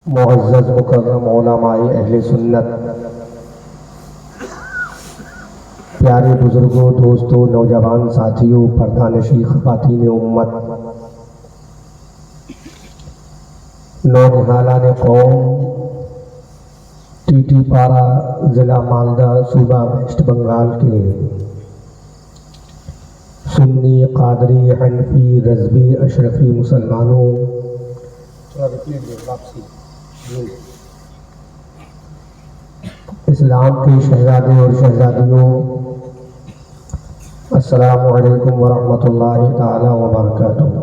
मुअज़्ज़ज़ मुकर्रम उलमाए अहले सुन्नत, प्यारे बुजुर्गों, दोस्तों, नौजवान साथियों, पर्दानशी ख़वातीन उम्मत, नौनिहालान कौम, टीटीपारा ज़िला मालदा सूबा वेस्ट बंगाल के सुन्नी, कादरी, हनफी, रज़वी, अशरफी मुसलमानों, इस्लाम के शहज़ादे और शहज़ादियों, अस्सलामु अलैकुम वरहमतुल्लाहि ताला व बरकातुहू।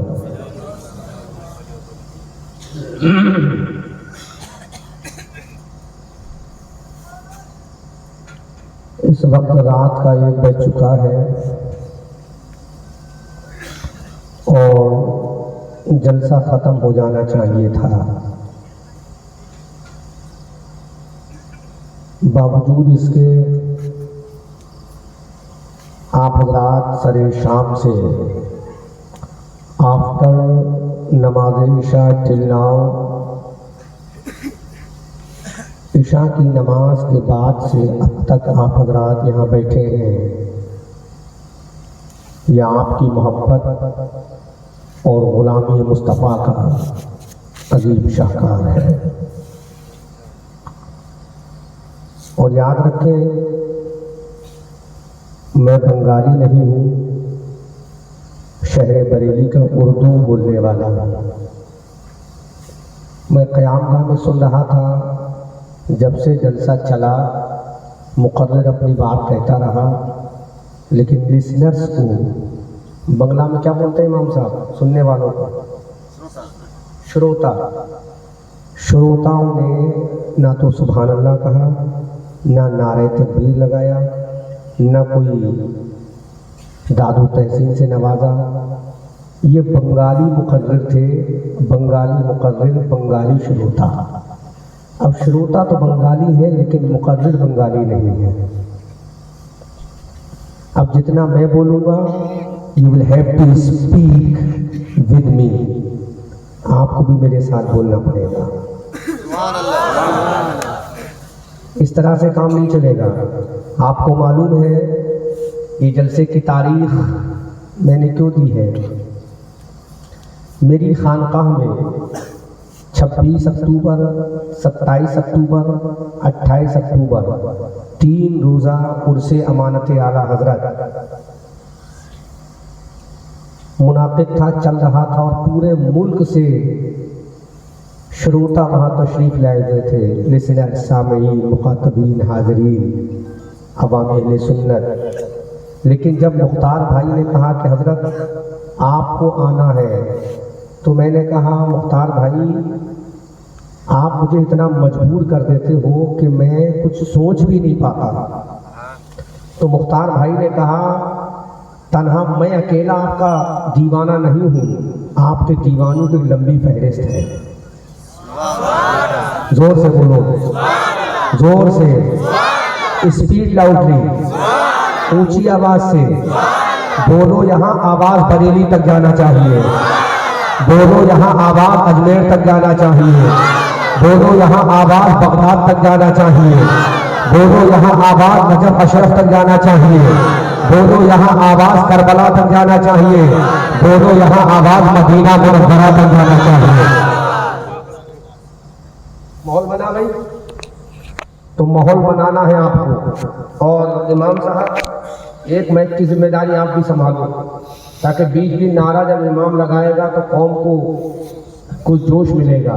इस वक्त रात का 1 बज चुका है और जलसा ख़त्म हो जाना चाहिए था। बावजूद इसके आप हज़रात सरे शाम से आफ्टर नमाज इशा टिल नाउ, इशा की नमाज के बाद से अब तक आप हज़रात यहाँ बैठे हैं। यह आपकी मोहब्बत और ग़ुलामी मुस्तफ़ा का अजीब शाहकार है। और याद रखें, मैं बंगाली नहीं हूँ, शहर बरेली का उर्दू बोलने वाला। मैं क़यामगाह में सुन रहा था, जब से जलसा चला मुक़र्रिर अपनी बात कहता रहा, लेकिन लिसनर्स को बंगला में क्या बोलते हैं इमाम साहब, सुनने वालों को श्रोताओं ने ना तो सुभान अल्लाह कहा, ना नारे तकबीर लगाया, ना कोई दादू तहसीन से नवाजा। ये बंगाली मुक़र्रिर थे, बंगाली मुक़र्रिर, बंगाली श्रोता। अब श्रोता तो बंगाली है लेकिन मुक़र्रिर बंगाली नहीं है। अब जितना मैं बोलूँगा, you will have to speak with me, आपको भी मेरे साथ बोलना पड़ेगा। इस तरह से काम नहीं चलेगा। आपको मालूम है ये जलसे की तारीख मैंने क्यों दी है। मेरी खानकाह में 26 अक्टूबर, 27 अक्टूबर, 28 अक्टूबर 3 रोज़ा उर्से अमानत आला हज़रत मुनाक़िद था, चल रहा था और पूरे मुल्क से श्रोता वहाँ तशरीफ़ लाए गए थे। लिसनर, सामईन, मुखातबीन, हाज़रीन, अवाम अहले सुन्नत। लेकिन जब मुख्तार भाई ने कहा कि हज़रत आपको आना है, तो मैंने कहा मुख्तार भाई, आप मुझे इतना मजबूर कर देते हो कि मैं कुछ सोच भी नहीं पाता। तो मुख्तार भाई ने कहा, तन्हा मैं अकेला आपका दीवाना नहीं हूँ, आपके दीवानों की लंबी फहरिस्त है। जोर से बोलो, जोर से, स्पीड लाउडली, ऊंची आवाज से बोलो। यहाँ आवाज बरेली तक जाना चाहिए, बोलो। यहाँ आवाज अजमेर तक जाना चाहिए, बोलो। यहाँ आवाज बगदाद तक जाना चाहिए, बोलो। यहाँ आवाज नजफ अशरफ तक जाना चाहिए, बोलो। यहाँ आवाज करबला तक जाना चाहिए, बोलो। यहाँ आवाज मदीना मुनव्वरा तक जाना चाहिए। माहौल बना भाई, तो माहौल बनाना है आपको। और इमाम साहब, एक मैच की जिम्मेदारी आप भी संभालो, ताकि बीच भी नारा जब इमाम लगाएगा तो कौम को कुछ जोश मिलेगा।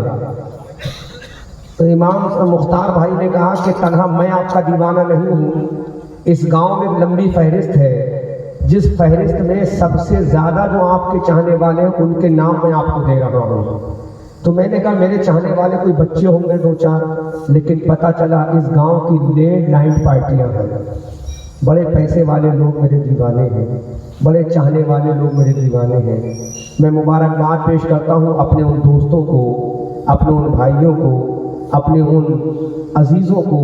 तो इमाम मुख्तार भाई ने कहा कि तन्हा मैं आपका दीवाना नहीं हूँ, इस गांव में लंबी फहरिस्त है, जिस फहरिस्त में सबसे ज़्यादा जो आपके चाहने वाले हैं उनके नाम मैं आपको दे रहा हूँ। तो मैंने कहा मेरे चाहने वाले कोई बच्चे होंगे 2-4, लेकिन पता चला इस गांव की लेट नाइट पार्टियां हैं। बड़े पैसे वाले लोग मेरे दीवाने हैं, बड़े चाहने वाले लोग मेरे दीवाने हैं। मैं मुबारकबाद पेश करता हूँ अपने उन दोस्तों को, अपने उन भाइयों को, अपने उन अजीज़ों को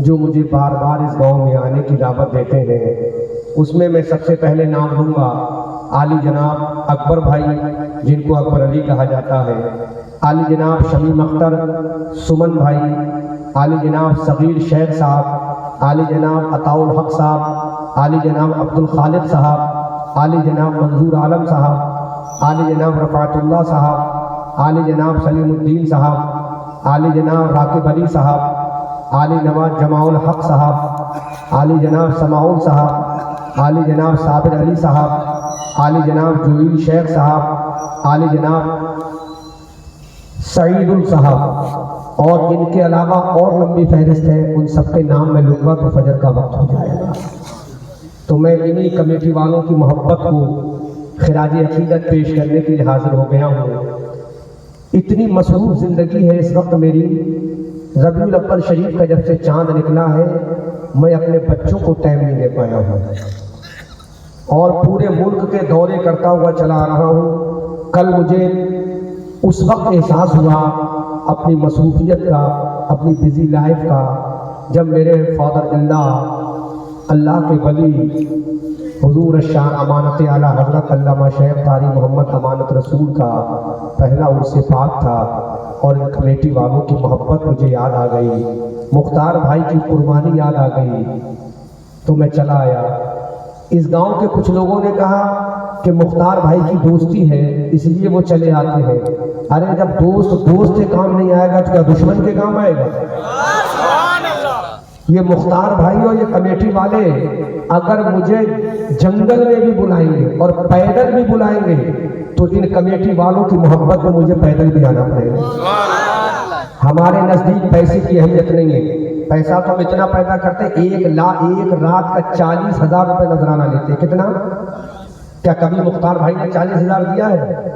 जो मुझे बार बार इस गांव में आने की दावत देते हैं। उसमें मैं सबसे पहले नाम लूँगा आली जनाब अकबर भाई, जिनको अकबर अली कहा जाता है, आली जनाब शमीम अख्तर, सुमन भाई, आली जनाब सगीर शेख साहब, आली जनाब अताउल हक साहब, आली जनाब अब्दुल खालिद साहब, आली जनाब मंजूर आलम साहब, आली जनाब रफ़ातुल्लाह साहब, आली जनाब सलीमुद्दीन साहब, आली जनाब राकिब अली साहब, आली नवाज जमाउल हक साहब, आली जनाब समाउल साहब, आली जनाब साबिर अली साहब, आली जनाब जुईल शेख साहब, आली जनाब सईदुल साहब, और इनके अलावा और लंबी फहरिस्त है। उन सबके नाम मैं लूँगा तो फजर का वक्त हो जाएगा। तो मैं इन्हीं कमेटी वालों की मोहब्बत को खिराज अकीदत पेश करने के लिए हाजिर हो गया हूँ। इतनी मसरूफ़ ज़िंदगी है इस वक्त मेरी, रबीउल अव्वल शरीफ का जब से चाँद निकला है मैं अपने बच्चों को टाइम नहीं दे पाया हूँ और पूरे मुल्क के दौरे करता हुआ चला आ रहा हूँ। कल मुझे उस वक्त एहसास हुआ अपनी मसरूफियत का, अपनी बिजी लाइफ का, जब मेरे फादर अल्लाह के वली हुजूर शान अमानत आला हज़रत अल्लामा शेख कारी मोहम्मद अमानत रसूल का पहला उर्स पाक था और इन कमेटी वालों की मोहब्बत मुझे याद आ गई, मुख्तार भाई की कुर्बानी याद आ गई, तो मैं चला आया। इस गांव के कुछ लोगों ने कहा कि मुख्तार भाई की दोस्ती है इसलिए वो चले आते हैं। अरे जब दोस्त के काम नहीं आएगा तो क्या दुश्मन के काम आएगा? ये मुख्तार भाई और ये कमेटी वाले अगर मुझे जंगल में भी बुलाएंगे और पैदल भी बुलाएंगे तो इन कमेटी वालों की मोहब्बत में मुझे पैदल भी आना पड़ेगा। हमारे नज़दीक पैसे की अहमियत नहीं है। पैसा तो हम इतना पैदा करते, एक रात का 40,000 रुपये नजराना लेते। कितना? क्या कभी मुख्तार भाई ने 40,000 दिया है?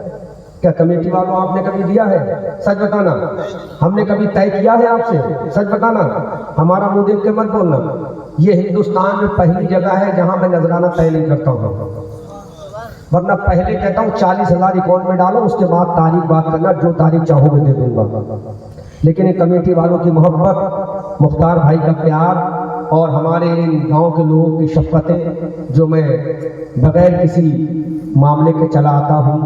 क्या कमेटी वालों आपने कभी दिया है? सच बताना। हमने कभी तय किया है आपसे? सच बताना। हमारा मुंह देख के मत बोलना। ये हिंदुस्तान में पहली जगह है जहां मैं नजराना तय नहीं करता हूँ, वरना पहले कहता हूँ 40,000 अकाउंट में डालो, उसके बाद तारीख बात करना, जो तारीख चाहोगे दे दूंगा। लेकिन ये कमेटी वालों की मोहब्बत, मुख्तार भाई का प्यार और हमारे इन गांव के लोगों की शफ़क़तें, जो मैं बग़ैर किसी मामले के चला आता हूँ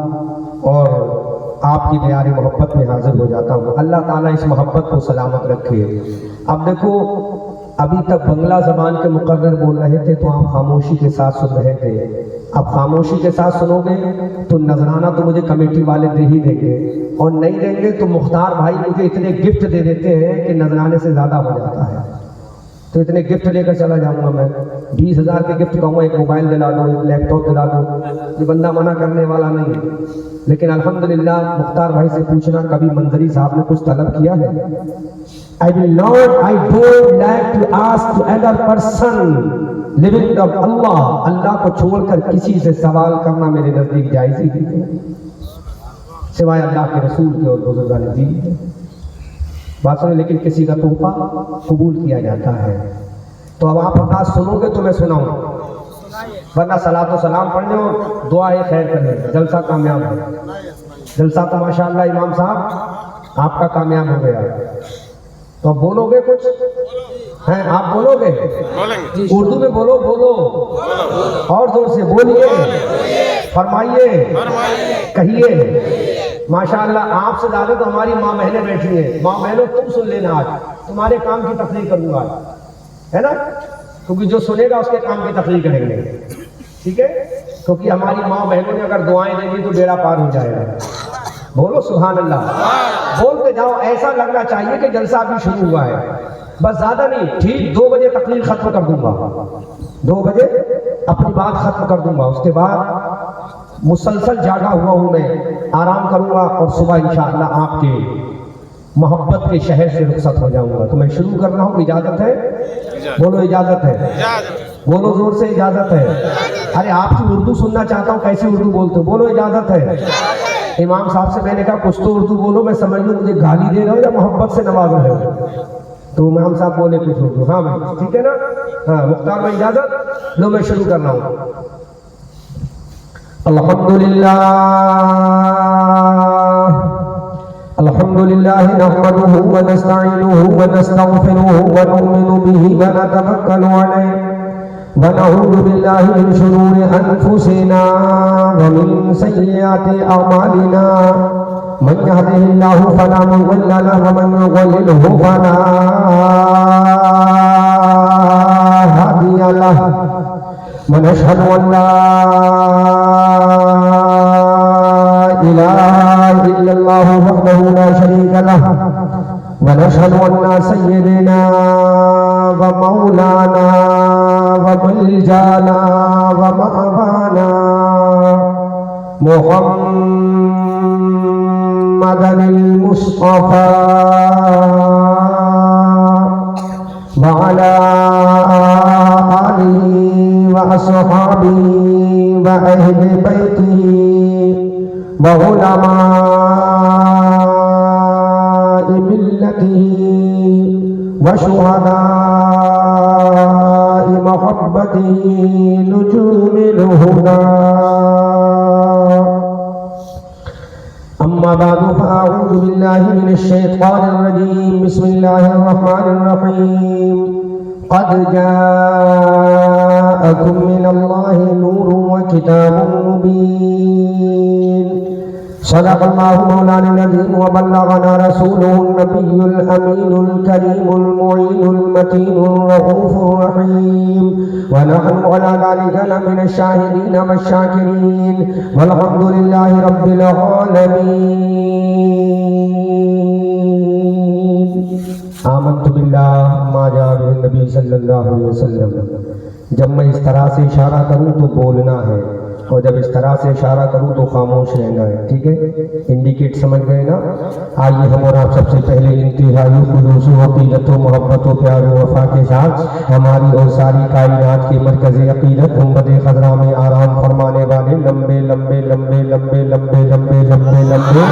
और आपकी प्यारी मोहब्बत में हाजिर हो जाता हूँ। अल्लाह ताला इस मोहब्बत को सलामत रखे। अब देखो, अभी तक बंगला ज़बान के मुकर्रर बोल रहे थे तो आप खामोशी के साथ सुन रहे थे। अब खामोशी के साथ सुनोगे तो नजराना तो मुझे कमेटी वाले दे ही देंगे, और नहीं देंगे तो मुख्तार भाई मुझे इतने गिफ्ट दे देते हैं कि नजराने से ज़्यादा हो जाता है। तो इतने गिफ्ट लेकर चला जाऊंगा मैं। 20,000 के गिफ्ट कहूँगा, एक मोबाइल दिला दो, एक लैपटॉप दिला दो। ये बंदा मना करने वाला नहीं है। लेकिन अल्हम्दुलिल्लाह मुख्तार भाई से पूछना, कभी मंजरी साहब ने कुछ तलब किया है? I will not, I don't like to ask to other person living of Allah. अल्लाह को छोड़कर किसी से सवाल करना मेरे नजदीक जायज़ ही नहीं है, सिवाय अल्लाह के रसूल के और बुजुर्गान दीन। बात सुनो, लेकिन किसी का तोहफा कबूल किया जाता है। तो अब आप बात सुनोगे तो मैं सुनाऊं, वरना सलातो सलाम पढ़ने और दुआ खैर करने, जलसा कामयाब है। जलसा तो माशाअल्लाह इमाम साहब आपका कामयाब हो गया। तो अब बोलोगे कुछ हैं? आप बोलोगे? उर्दू में बोलो और जोर से बोलिए, फरमाइए, कहिए। माशाअल्लाह आपसे ज़्यादा तो हमारी माँ बहनें बैठी हैं। माँ बहनों तुम सुन लेना, आज तुम्हारे काम की तकरीर करूँगा, है ना? क्योंकि जो सुनेगा उसके काम की तकरीर करेंगे, ठीक है? क्योंकि हमारी माँ बहनों ने अगर दुआएं देंगी तो बेड़ा पार हो जाएगा। बोलो सुभान अल्लाह, बोलते जाओ। ऐसा लगना चाहिए कि जलसा अभी शुरू हुआ है, बस ज़्यादा नहीं। ठीक 2 बजे तकरीर ख़त्म कर दूंगा, 2 बजे अपनी बात ख़त्म कर दूंगा। उसके बाद मुसलसल जागा हुआ हूँ मैं, आराम करूँगा और सुबह इंशाअल्लाह आपके मोहब्बत के शहर से रुखसत हो जाऊँगा। तो मैं शुरू कर रहा हूँ, इजाज़त है? बोलो इजाज़त है? बोलो जोर से, इजाज़त है? अरे आपकी उर्दू सुनना चाहता हूँ, कैसी उर्दू बोलते हो? बोलो इजाज़त है? इमाम साहब से मैंने कहा कुछ तो उर्दू बोलो, मैं समझ लूँ मुझे गाली दे रहे हो या मोहब्बत से नवाज रहे हो। तो इमाम साहब बोले कुछ उर्दू। हाँ भाई ठीक है ना? हाँ मुख्तार भाई इजाज़त लो, मैं शुरू कर रहा हूँ। अल्हम्दुलिल्लाह अल्हम्दुलिल्लाह नहमदुहु व नस्तईनुहु व नस्तगफिरुहु व नु'मिनु बिही व नतवक्कलु अलैहि व नऊज़ु बिल्लाहि मिन शुरूरि अनफुसिना व मिन सय्यिआति अअमालिना من يهده الله فلا مضل له ومن يضلله فلا هادي له ونشهد أن لا إله إلا الله وحده لا شريك له ونشهد أن سيدنا ومولانا وملجانا ومأوانا محمدا المصطفى وعلى آله وأصحابه وأهل بيته وعلماء ملته وشهداء محبته نجوم الهدى. أما بعد فأعوذ بالله من الشيطان الرجيم. بسم الله الرحمن الرحيم. قد جاءكم من الله نور وكتاب مبين. صدق الله مولانا العظيم وبلغنا رسوله النبي الأمين الكريم المعين المتين الرؤوف الرحيم. ونحن على ذلك لمن الشاهدين والشاكرين والحمد لله رب العالمين. آمنت بالله ما جاء به النبی صلی اللہ علیہ وسلم. جب میں اس طرح سے اشارہ کروں تو بولنا ہے اور جب اس طرح سے اشارہ کروں تو خاموش رہنا ہے. ٹھیک ہے؟ انڈیکیٹ سمجھ گئے نا؟ آئیے ہم اور آپ سب سے پہلے انتہائی خلوص و عقیدت و محبت و پیار و وفا کے ساتھ ہماری اور ساری کائنات کی مرکز عقیدت گنبد خضرا میں آرام فرمانے والے لمبے لمبے لمبے لمبے لمبے لمبے لمبے لمبے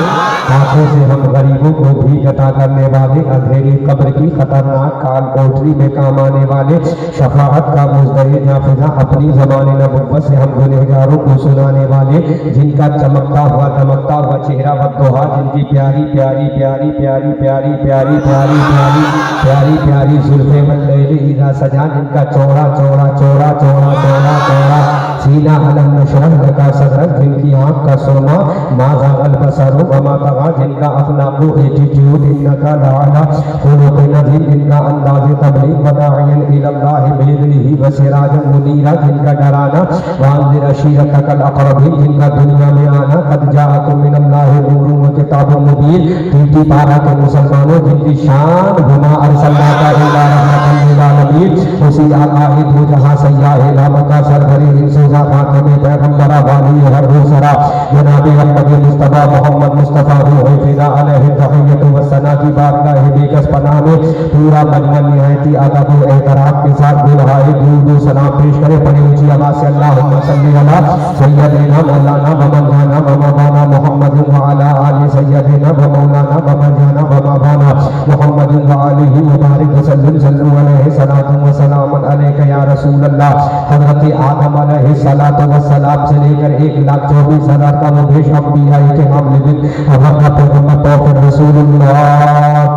ہاتھوں سے ہم غریبوں کو بھی عطا کرنے والے اندھیری قبر کی خطرناک کال کوٹری میں کام آنے والے شفاعت کا مزدور نافذہ اپنی زبان نبوت سے ہم گنہگاروں کو سنانے والے جن کا چمکتا ہوا دمکتا ہوا چہرہ والضحیٰ جن کی پیاری پیاری پیاری پیاری پیاری پیاری پیاری پیاری پیاری پیاری زلفیں واللیل اذا سجا جن کا چوڑا چوڑا چوڑا چوڑا چوڑا چوڑا سینہ علم نشرح لکا صدرک جن کی آنکھ کا سرما ما زاغ البصر وما طغى جن کا اخلاق و ایٹیٹیوڈ انکا لعلی خلق نظیم جن کا انداز تبلیغ وداعیا الی اللہ باذنہ وسراجا منیرا جن کا ڈرانا وانذر عشیرتک الاقربین جن کا دنیا میں آنا. قد جاءکم من اللہ نور و کتاب مبین تیتی پارا کے مسلمانوں جن کی شان وما ارسلناک الا رحمۃ للعالمین. اسی عقائد و جہاں سیاہ لامکہ سربری انسوزا خاتم پیغمبرہ والی ہر دوسرا جناب احمد مصطفیٰ محمد مصطفیٰ روح فدا علیہ تحیت و ثنا کی بارگاہ بیکس پناہ میں پورا مجمع نہایتی ادب و احترام کے ساتھ دلہائے درود و سلام پیش کرے. پڑھی اونچی آواز سے اللہم صلی علی سیدنا مولانا ومولانا ومولانا محمد وعلی آل سیدنا ومولانا ومولانا ومولانا محمد وآلہ مبارک وسلم. صلو علیہ صلاۃ و سلام علیک یا رسول اللہ. حضرت آدم علیہ الصلاۃ والسلام سے لے کر 1,24,000 کا مبیش انبیاء کرام لیکن ہمارا پیغمبر توفیق رسول اللہ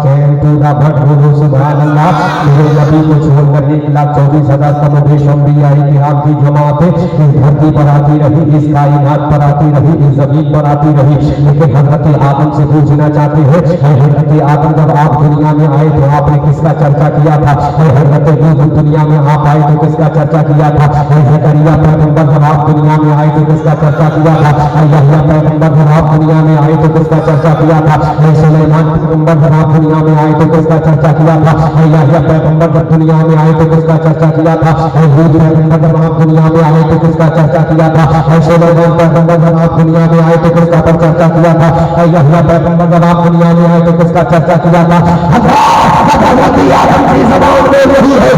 came to the but سبحان اللہ. میرے نبی کو چھوڑ کر 1,24,000 کا مبیش انبیاء کرام کی جماعت اس دھرتی پر آتی رہی, اس کائنات پر آتی رہی, اس زمین پر آتی رہی. لیکن حضرت آدم سے پوچھنا چاہتے ہیں حضرت آدم جب آپ دنیا میں آئے تو آپ نے کس کا چرچا کیا تھا؟ حضرت نوح دنیا میں آپ آئے تو کس کا چرچا کیا تھا؟ زکریا پیغمبر جب آپ دنیا میں آئے تو کس کا چرچا کیا تھا؟ یحییٰ پیغمبر جب آپ دنیا میں آئے تو کس کا چرچا کیا تھا؟ سلیمان پیغمبر جب آپ دنیا میں آئے تو کس کا چرچا کیا تھا؟ یحییٰ پیغمبر جب دنیا میں آئے تو کس کا چرچا کیا تھا؟ ہود پیغمبر جب آپ دنیا میں آئے تو کس کا چرچا کیا تھا؟ سلیمان پیغمبر جب آپ دنیا میں آئے تو کس کا چرچا کیا تھا؟ یحییٰ پیغمبر جب آپ دنیا میں آئے تو کس کا چرچا کیا تھا؟ حضرت آدم کی زبان میں وہی ہے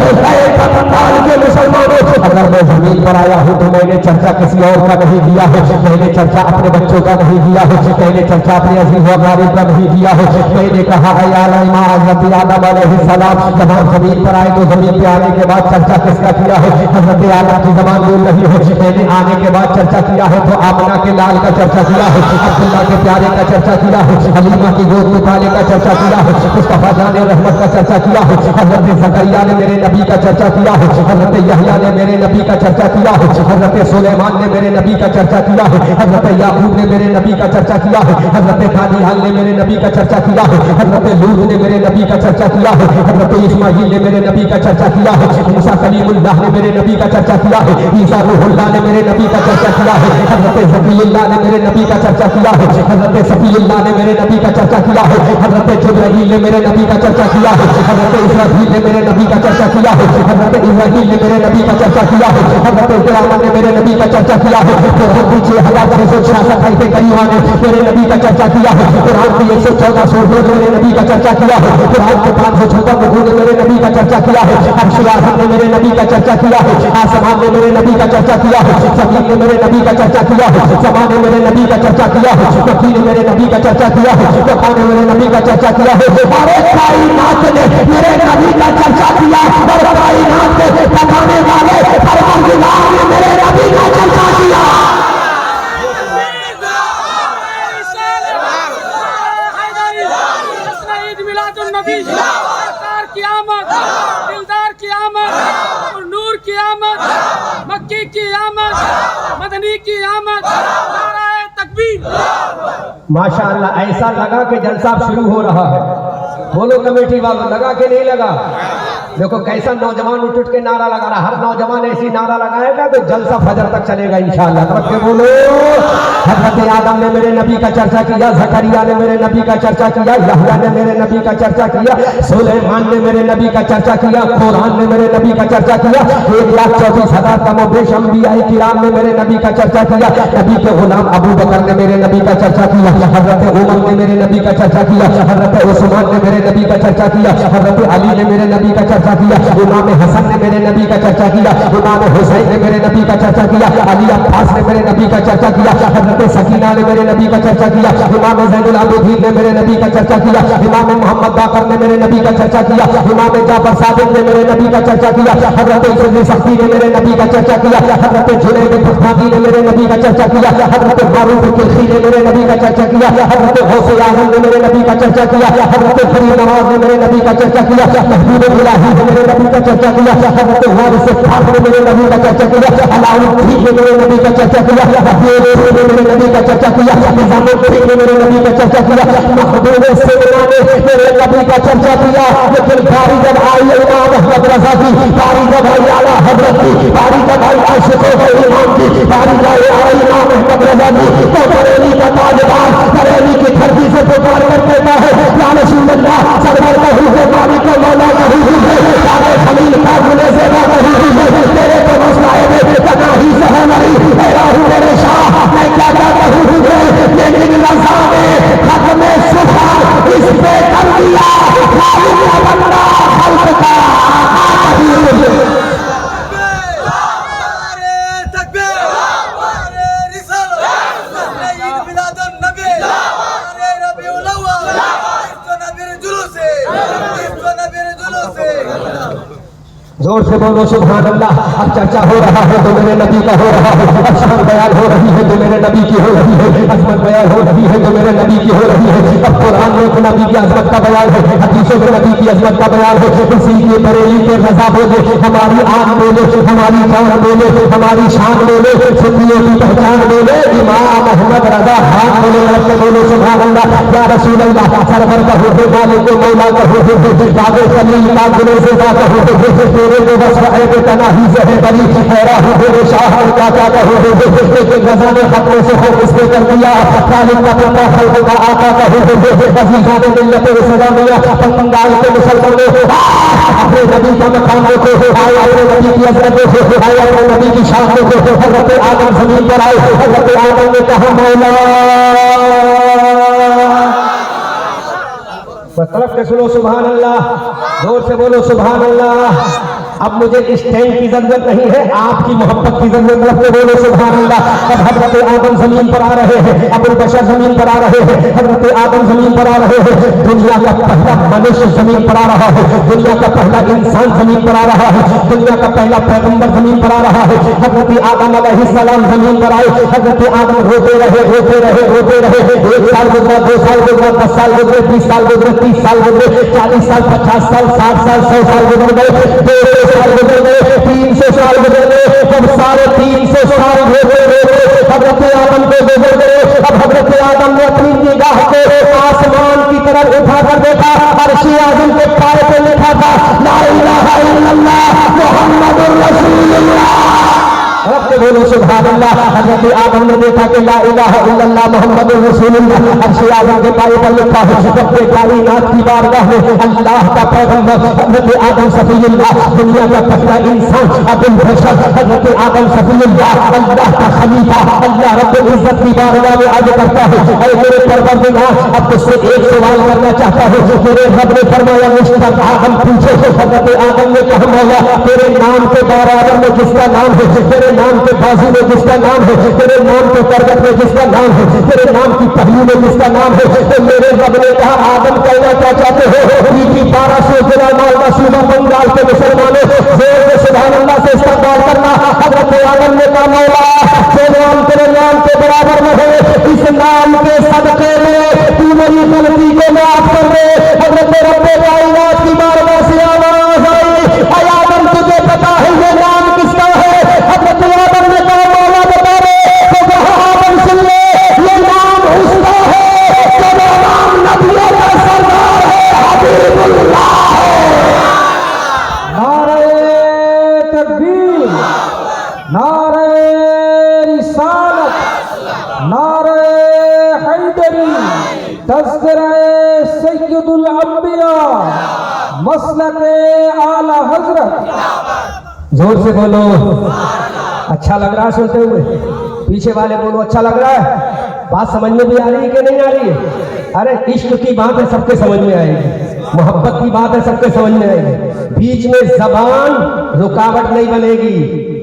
مسلمانوں. اگر میں زمین پر آیا ہوں تو میں نے چرچا کسی اور کا نہیں کیا ہے. میں نے چرچا اپنے بچوں کا نہیں کیا ہے. میں نے چرچا اپنے عزیز و اقارب کا نہیں کیا ہے. میں نے کہا اے عالم حضرت آدم علیہ السلام جب آپ زمین پر آئے تو زمین پہ آنے کے بعد چرچا کس کا کیا ہے؟ حضرت آدم کی زبان بول رہی ہے. میں نے آنے کے بعد چرچا کیا ہے تو آمنہ کے لال کا چرچا کیا ہے, عبداللہ کے پیارے کا چرچا کیا ہے, حلیمہ کی گود میں پالے کا چرچا کیا ہے, مصطفیٰ جان رحمت کا چرچا چرچا کیا ہے، حضرت زکریا نے میرے نبی کا چرچا کیا ہے، حضرت یحییٰ نے میرے نبی کا چرچا کیا ہے، حضرت سلیمان نے میرے نبی کا چرچا کیا ہے، حضرت یعقوب نے میرے نبی کا چرچا کیا ہے، حضرت دانیال نے میرے نبی کا چرچا کیا ہے، حضرت لوط نے میرے نبی کا چرچا کیا ہے، حضرت اسماعیل نے میرے نبی کا چرچا کیا ہے، موسیٰ کلیم اللہ نے میرے نبی کا چرچا کیا ہے، عیسیٰ روح اللہ نے میرے نبی کا چرچا کیا ہے، حضرت ذکی اللہ نے میرے نبی کا چرچا کیا ہے، حضرت صفی اللہ نے میرے نبی کا چرچا کیا ہے، حضرت جبرائیل نے میرے نبی کا چرچا کیا ہے، حضرت اسرافیل نے میرے نبی کا چرچا کیا ہے، حضرت اسرائیل نے میرے نبی کا چرچا کیا ہے، حضرت ابراہیم نے میرے نبی کا چرچا کیا ہے، قرآن کی 6666 آیتیں کریمہ نے میرے نبی کا چرچا کیا ہے، قرآن کی 114 سورتوں نے میرے نبی کا چرچا کیا ہے، قرآن کے 556 رکوع نے میرے نبی کا چرچا کیا ہے، عرش اعظم نے میرے نبی کا چرچا کیا ہے، آسمان نے میرے نبی کا چرچا کیا ہے، زمین نے میرے نبی کا چرچا کیا ہے، زمان نے میرے نبی کا چرچا کیا ہے، وکیل نے میرے نبی کا چرچا کیا ہے، وقا نے میرے نبی کا چرچا کیا ہے، سارے کائنات نے میرے نبی کا چرچا کیا، اور کائنات کے بنانے والے پروردگار نے میرے نبی کا چرچا کیا۔ عید میلاد النبی، سرکار کی آمد، دلدار کی آمد، اور نور کی آمد، مکی کی آمد، مدنی کی آمد، نعرہ تکبیر۔ ماشاءاللہ ایسا لگا کہ جلسہ شروع ہو رہا ہے۔ بولو کمیٹی والوں، لگا کہ نہیں لگا؟ دیکھو کیسا نوجوان اٹھ اٹھ کے نعرہ لگا رہا، ہر نوجوان ایسی نعرہ لگائے گا تو جلسہ فجر تک چلے گا انشاءاللہ۔ رب کے بولو، حضرت آدم نے میرے نبی کا چرچا کیا، زکریا نے میرے نبی کا چرچا کیا، یحییٰ نے میرے نبی کا چرچا کیا، سلیمان نے میرے نبی کا چرچا کیا، قرآن نے میرے نبی کا چرچا کیا، 1,34,000 کم و بیش انبیاء کرام نے میرے نبی کا چرچا کیا، نبی کے غلام ابو بکر نے میرے نبی کا چرچا کیا، حضرت عمر نے میرے نبی کا چرچا کیا، حضرت عثمان نے میرے نبی کا چرچا کیا، حضرت علی نے میرے نبی کا چرچا کیا، امام حسن نے میرے نبی کا چرچا کیا، امام حسین نے میرے نبی کا چرچا کیا، علی عباس نے میرے نبی کا چرچا کیا، حضرت سکینہ نے میرے نبی کا چرچا کیا، امام زین العابدین نے میرے نبی کا چرچا کیا، امام محمد باقر نے میرے نبی کا چرچا کیا، امام جعفر صادق نے میرے نبی کا چرچا کیا، حضرت عیسی سختی نے میرے نبی کا چرچا کیا، حضرت جنید بغدادی نے میرے نبی کا چرچا کیا، حضرت معروف کلخی نے میرے نبی کا چرچا کیا، حضرت غوث اعظم نے میرے نبی کا چرچا کیا، حضرت فرید نواز نے میرے نبی کا چرچا کیا، محبوب الہی نے میرے نبی کا چرچا کیا، حضرت وارث پاک نے میرے نبی کا چرچا کیا، علاؤالدین نے میرے نبی کا چرچا کیا، عبدالرحیم نے میرے نبی کا چرچا کیا، نظام الدین نے میرے نبی کا چرچا کیا، محبوب سینا نے میرے نبی کا چرچا کیا۔ لیکن باری جب آئی امام احمد رضا کی، باری جب آئی اعلیٰ حضرت کی، باری جب آئی عاشق امام کی، باری جب آئی امام احمد رضا کی، تو بریلی کا تاجدار بریلی کی دھرتی سے پکار کر کہتا ہے یا رسول اللہ، سرور کا حضور مالک کا مولا کا حضور ہے، سارے خلیل کا گلے سے کا حضور ہے، تیرے تو مسئلہ ہے کنا ہی سہا نہیں، اے راہو میرے شاہ میں کیا کہتا ہوں لیکن رضا نے ختم صبح اس پہ کر دیا، خالق کا بندہ خلق کا زور سے بولو سبحان اللہ۔ اب چرچا ہو رہا ہے تو میرے نبی کا ہو رہا ہے، اب شان بیان ہو رہی ہے تو میرے نبی کی ہو رہی ہے، عظمت بیان ہو رہی ہے تو میرے نبی کی ہو رہی ہے۔ اب قرآن میں تو نبی کی عظمت کا بیان ہے، حدیثوں میں نبی کی عظمت کا بیان ہے، اسی لیے بریلی کے رضا بولے، ہماری آن بولے، ہماری جان بولے، ہماری شان بولے، سنیوں کی پہچان بولے، امام احمد رضا خان بولے، رب بولو سبحان اللہ۔ یا رسول اللہ، سرور کا حضور مالک مولا کا حضور، باب خلیل کا گلے سے کا حضور، تیرے کو بس ہے کہ تنہی سے ہے بری، خیرہ حضور شاہ کیا کیا کہو، لیکن رضا نے خطرے سے ہو اس پہ کر دیا، خالق کا پتا خلق کا آقا کا حضور، عزیزان ملت اسلامیہ بنگال کے مسلمانوں اپنے نبی کا مقام دیکھو، آئے اپنے نبی کی عظمت دیکھو، آئے اپنے نبی کی شان دیکھو۔ حضرت آدم زمین پر آئے، حضرت آدم نے کہا مولا، بس طرف کے سنو سبحان اللہ، زور سے بولو سبحان اللہ۔ अब मुझे स्टैंड की जरूरत नहीं है, आपकी मोहब्बत की जरूरत रखते बोलो सुभान अल्लाह। अब हजरत आदम जमीन पर आ रहे हैं, अबुल बशर जमीन पर आ रहे हैं, हजरत आदम जमीन पर आ रहे हैं, दुनिया का पहला मनुष्य जमीन पर आ रहा है, दुनिया का पहला इंसान जमीन पर आ रहा है, दुनिया का पहला पैगंबर जमीन पर आ रहा है। हजरत आदम अलैहिस्सलाम जमीन पर आए, हजरत आदम रोते रहे, एक साल गुजरा, 2 साल गुजरा, 10 साल गुजरे, 20 साल गुजरे, 30 साल गुजरे, 40 साल, 50 साल, 60 साल, 100 साल गुजर गए, 200 साल गुजर गए, 300 साल गुजर गए। जब साढ़े 300 साल रोते हजरत आदम को गुजर गए, अब हजरत आदम ने अपनी निगाह को आसमान की तरफ उठा कर देखा, अर्श-ए आज़म के पाए पे लिखा था ला इलाहा इल्लल्लाह मुहम्मदुर रसूलुल्लाह। रब बोलो सुभान अल्लाह। हजरत आदम ने देखा कि ला इलाहा इल्लल्लाह मुहम्मदुर रसूलुल्लाह अर्श-ए आज़म के पाए पर लिखा है। रब कायनात की बारगाह में अल्लाह का पैगंबर हजरत आदम सफीउल्लाह, दुनिया का पहला इंसान अबुल बशर हजरत आदम सफीउल्लाह, अल्लाह का खलीफा, अल्लाह रब्बुल इज्जत की बारगाह में अर्ज करता है, ऐ मेरे परवरदिगार, अब तुझसे एक सवाल करना चाहता हूँ। मेरे रब ने फरमाया मुस्तफा आदम पूछे, हजरत आदम ने कहा मौला तेरे नाम के बराबर में जिसका नाम है, तेरे नाम के बाजू में जिसका नाम है, तेरे नाम के करवट में जिसका नाम है, तेरे नाम की पहलू में जिसका नाम है, तो मेरे रब ने कहा आदम कहना क्या चाहते हो? 1200 जिला मालदा सूबा बंगाल के मुसलमानों जोर से सुभान अल्लाह से इस्तकबाल करना। हजरत आदम ने कहा मौला जो नाम तेरे नाम के बराबर में है, इस नाम के सदके में तू मेरी गलती को माफ कर दे। हजरत रब्बे कायनात की बारगाह से आवाज आई, ऐ आदम तुझे पता है ये नाम किसका है? हजरत आदम ने कहा मौला बता दे। तो कहा आदम सुन ले, ये नाम उसका है जो नाम नबियों का सरदार है, हबीबुल्लाह है। नारे तकबीर, नारे रिसालत, नारे हैदरी, तज़किरा-ए सय्यदुल अंबिया, मसलक-ए आला हजरत। जोर से बोलो। अच्छा लग रहा है सुनते हुए? पीछे वाले बोलो अच्छा लग रहा है? बात समझ में भी आ रही है कि नहीं आ रही है? अरे इश्क की बात है सबके समझ में आएगी, मोहब्बत की बात है सबके समझ में आएगी, बीच में जबान रुकावट नहीं बनेगी,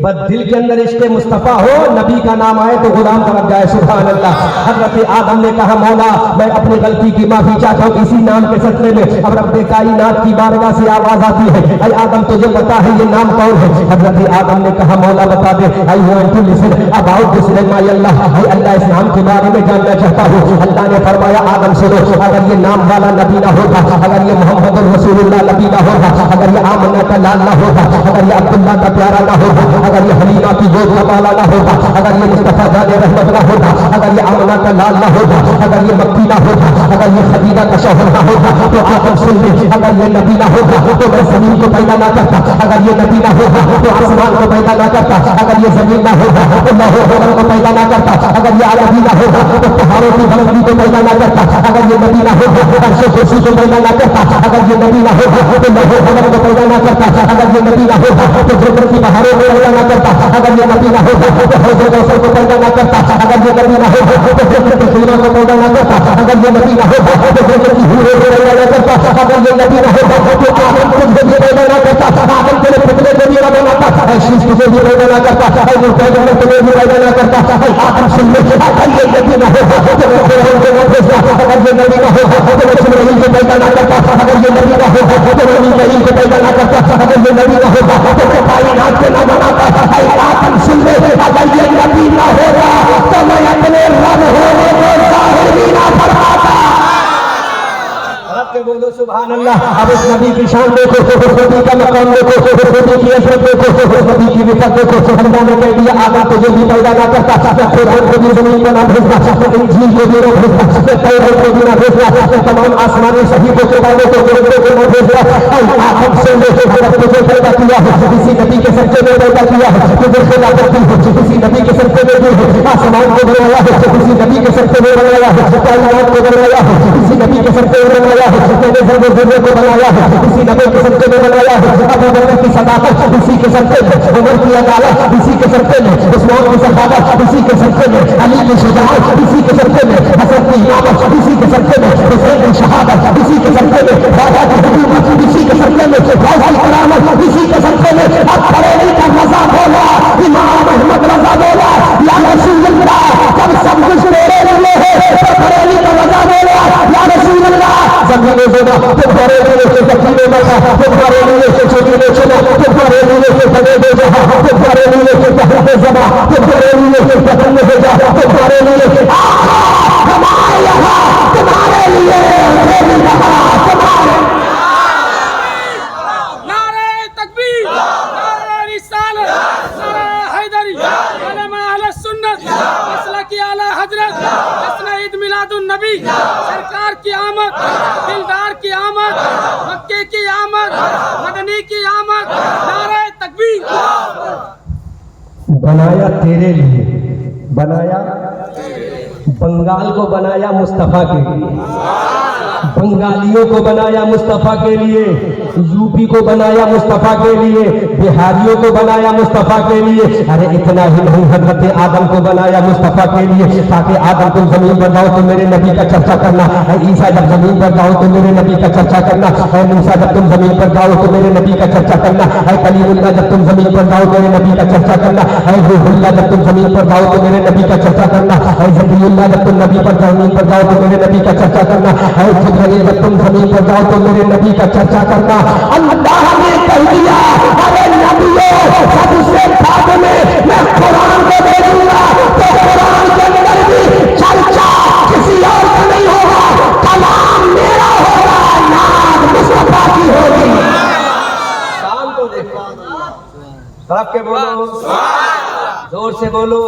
बस दिल के अंदर इश्क मुस्तफा हो, नबी का नाम आए तो गुलाम तरफ जाए सुभान अल्लाह। हजरत आदम ने कहा मौला मैं अपनी गलती की माफी चाहता हूँ इसी नाम के सिलसिले में। अब रब्बे कायनात की बारगाह से आवाज आती है, ऐ आदम तुझे पता है ये नाम कौन है? हजरत आदम ने कहा मौला बता दे। I want to listen about this name my Allah, Allah इस नाम के बारे में जानना चाहता हूँ। अल्लाह ने फरमाया आदम सुनो, अगर ये नाम वाला नबी ना होता, अगर ये मोहम्मद रसूलुल्लाह नबी ना होता, अगर ये आमना का लाल ना होता, अगर ये अब्दुल्ला का प्यारा ना होता, अगर ये हलीमा की गोद का बाला ना होता, अगर ये मुस्तफा जाने रहमत ना होता, अगर ये आमना का लाल ना होता, अगर ये मक्की ना होता, अगर ये खदीजा का शौहर ना होता, तो आदम सुन ले, अगर ये नबी ना होता तो मैं जमीन को पैदा ना करता, अगर ये नबी ना होता तो आसमान को पैदा ना करता, अगर ये जमीन ना होता तो लौह कलम को पैदा ना करता, अगर ये आदमी ना होता तो पहाड़ों की बुलंदी को पैदा ना करता, अगर ये नबी ना होता तो अर्श कुर्सी को पैदा ना करता, अगर ये नबी ना होता तो लौह कलम को पैदा ना करता, अगर ये नबी ना होता तो जन्नत की पहाड़ों को पैदा ना करता, अगर ये नबी ना होता तो हौज़ कौसर को पैदा ना करता, अगर ये नबी ना होता तो जन्नत की खुलना को पैदा ना करता, अगर ये नबी ना होता तो जन्नत की हूरें को पैदा ना करता, अगर ये नबी ना होता तो आदम को भी पैदा ना करता, आदम के पुतले को भी बनाता, शीश को भी पैदा ना करता, पैगंबर को भी पैदा ना करता। आदम सुन ले, अगर ये नबी ना होता तो फिरौन को ना भेजता, अगर ये नबी ना होता तो इस्माईल को पैदा ना करता, अगर ये नबी ना होता तो मीकाईल को पैदा ना करता, अगर ये नबी ना होता तो कायनात को ना बनाता। आदम सुन ले, अगर ये नबी ना होता तो मैं अपने रब होने को ज़ाहिर भी ना फरमाता। के बोलो सुभान अल्लाह। अब इस नबी की शान देखो, उस नबी का मकाम देखो, उस नबी की इज्जत देखो, उस नबी की विफत देखो। अल्लाह ने कह दिया आदम तुझे भी पैदा ना करता, मैं कुरान को भी जमीन पर ना भेजता, मैं इंजील को भी ना भेजता, मैं तौरात को भी ना भेजता, मैं तमाम आसमानी सहीफों के वालों को गुरुओं को ना भेजता। आदम से तुझे पैदा किया है, किसी नबी के सच्चे में पैदा किया है, तुझे खिलाफत दी है, किसी नबी के सच्चे में दी है, आसमान को बनाया है, किसी नबी के सच्चे में बनाया है, कायनात को बनाया है, किसी नबी के सच्चे में बनाया है, मैंने जरूर को बनाया है, किसी नबी के सच्चे में बनाया है। अबू बकर की सदाकत इसी के सच्चे में, उमर की अदालत इसी के सच्चे में, उस्मान की सहाबत इसी के सच्चे में, अली की शुजाअत इसी के सच्चे में, हसन की इमामत इसी के सच्चे में, हुसैन की शहादत इसी के सच्चे में, राजा की हुकूमत इसी के सच्चे में, राजा की करामत इसी के सच्चे में, मका, तुम्हारे लिए से छोटी ने चुना, तुम्हारे लिए से बड़े दे जहां, तुम्हारे लिए से पहले जमा, तुम्हारे लिए से पहले हो जा, तुम्हारे लिए से हमारे यहाँ तुम्हारे लिए नारे तकबीर, नारे रिसालत, नारे हैदरी, उलमा अहले सुन्नत, मसलक आला हजरत, जश्न ईद मिलादुन नबी, सरकार की आमद, दिलदार की आमद, मक्के की आमद, मदनी की आमद, नारे तकबीर। बनाया तेरे लिए, बनाया बंगाल को बनाया मुस्तफा के लिए, बंगालियों को बनाया मुस्तफा के लिए, यूपी को बनाया मुस्तफा के लिए, बिहारियों को बनाया मुस्तफा के लिए। अरे इतना ही नहीं, हजरत आदम को बनाया मुस्तफा के लिए, ताकि आदम तुम जमीन पर जाओ तो मेरे नबी का चर्चा करना, ईसा जब जमीन पर जाओ तो मेरे नबी का चर्चा करना, मूसा जब तुम जमीन पर जाओ तो मेरे नबी का चर्चा करना, कलीमुल्लाह जब तुम जमीन पर जाओ तो मेरे नबी का चर्चा करना, रूहुल्लाह जब तुम जमीन पर जाओ तो मेरे नबी का चर्चा करना, ज़कीरुल्लाह जब तुम नबी पर जमीन पर जाओ तो मेरे नबी का चर्चा करना, जिब्रील जब तुम जमीन पर जाओ तो मेरे नबी का चर्चा करना। अल्लाह ने कह दिया, अरे नबियों सबसे बाद में मैं कुरान को भेजूंगा, तो कुरान के अंदर भी चर्चा किसी और का नहीं होगा, कलाम मेरा होगा, नाम मुस्तफा की होगी। शान तो देखो, तड़प के बोलो, जोर से बोलो,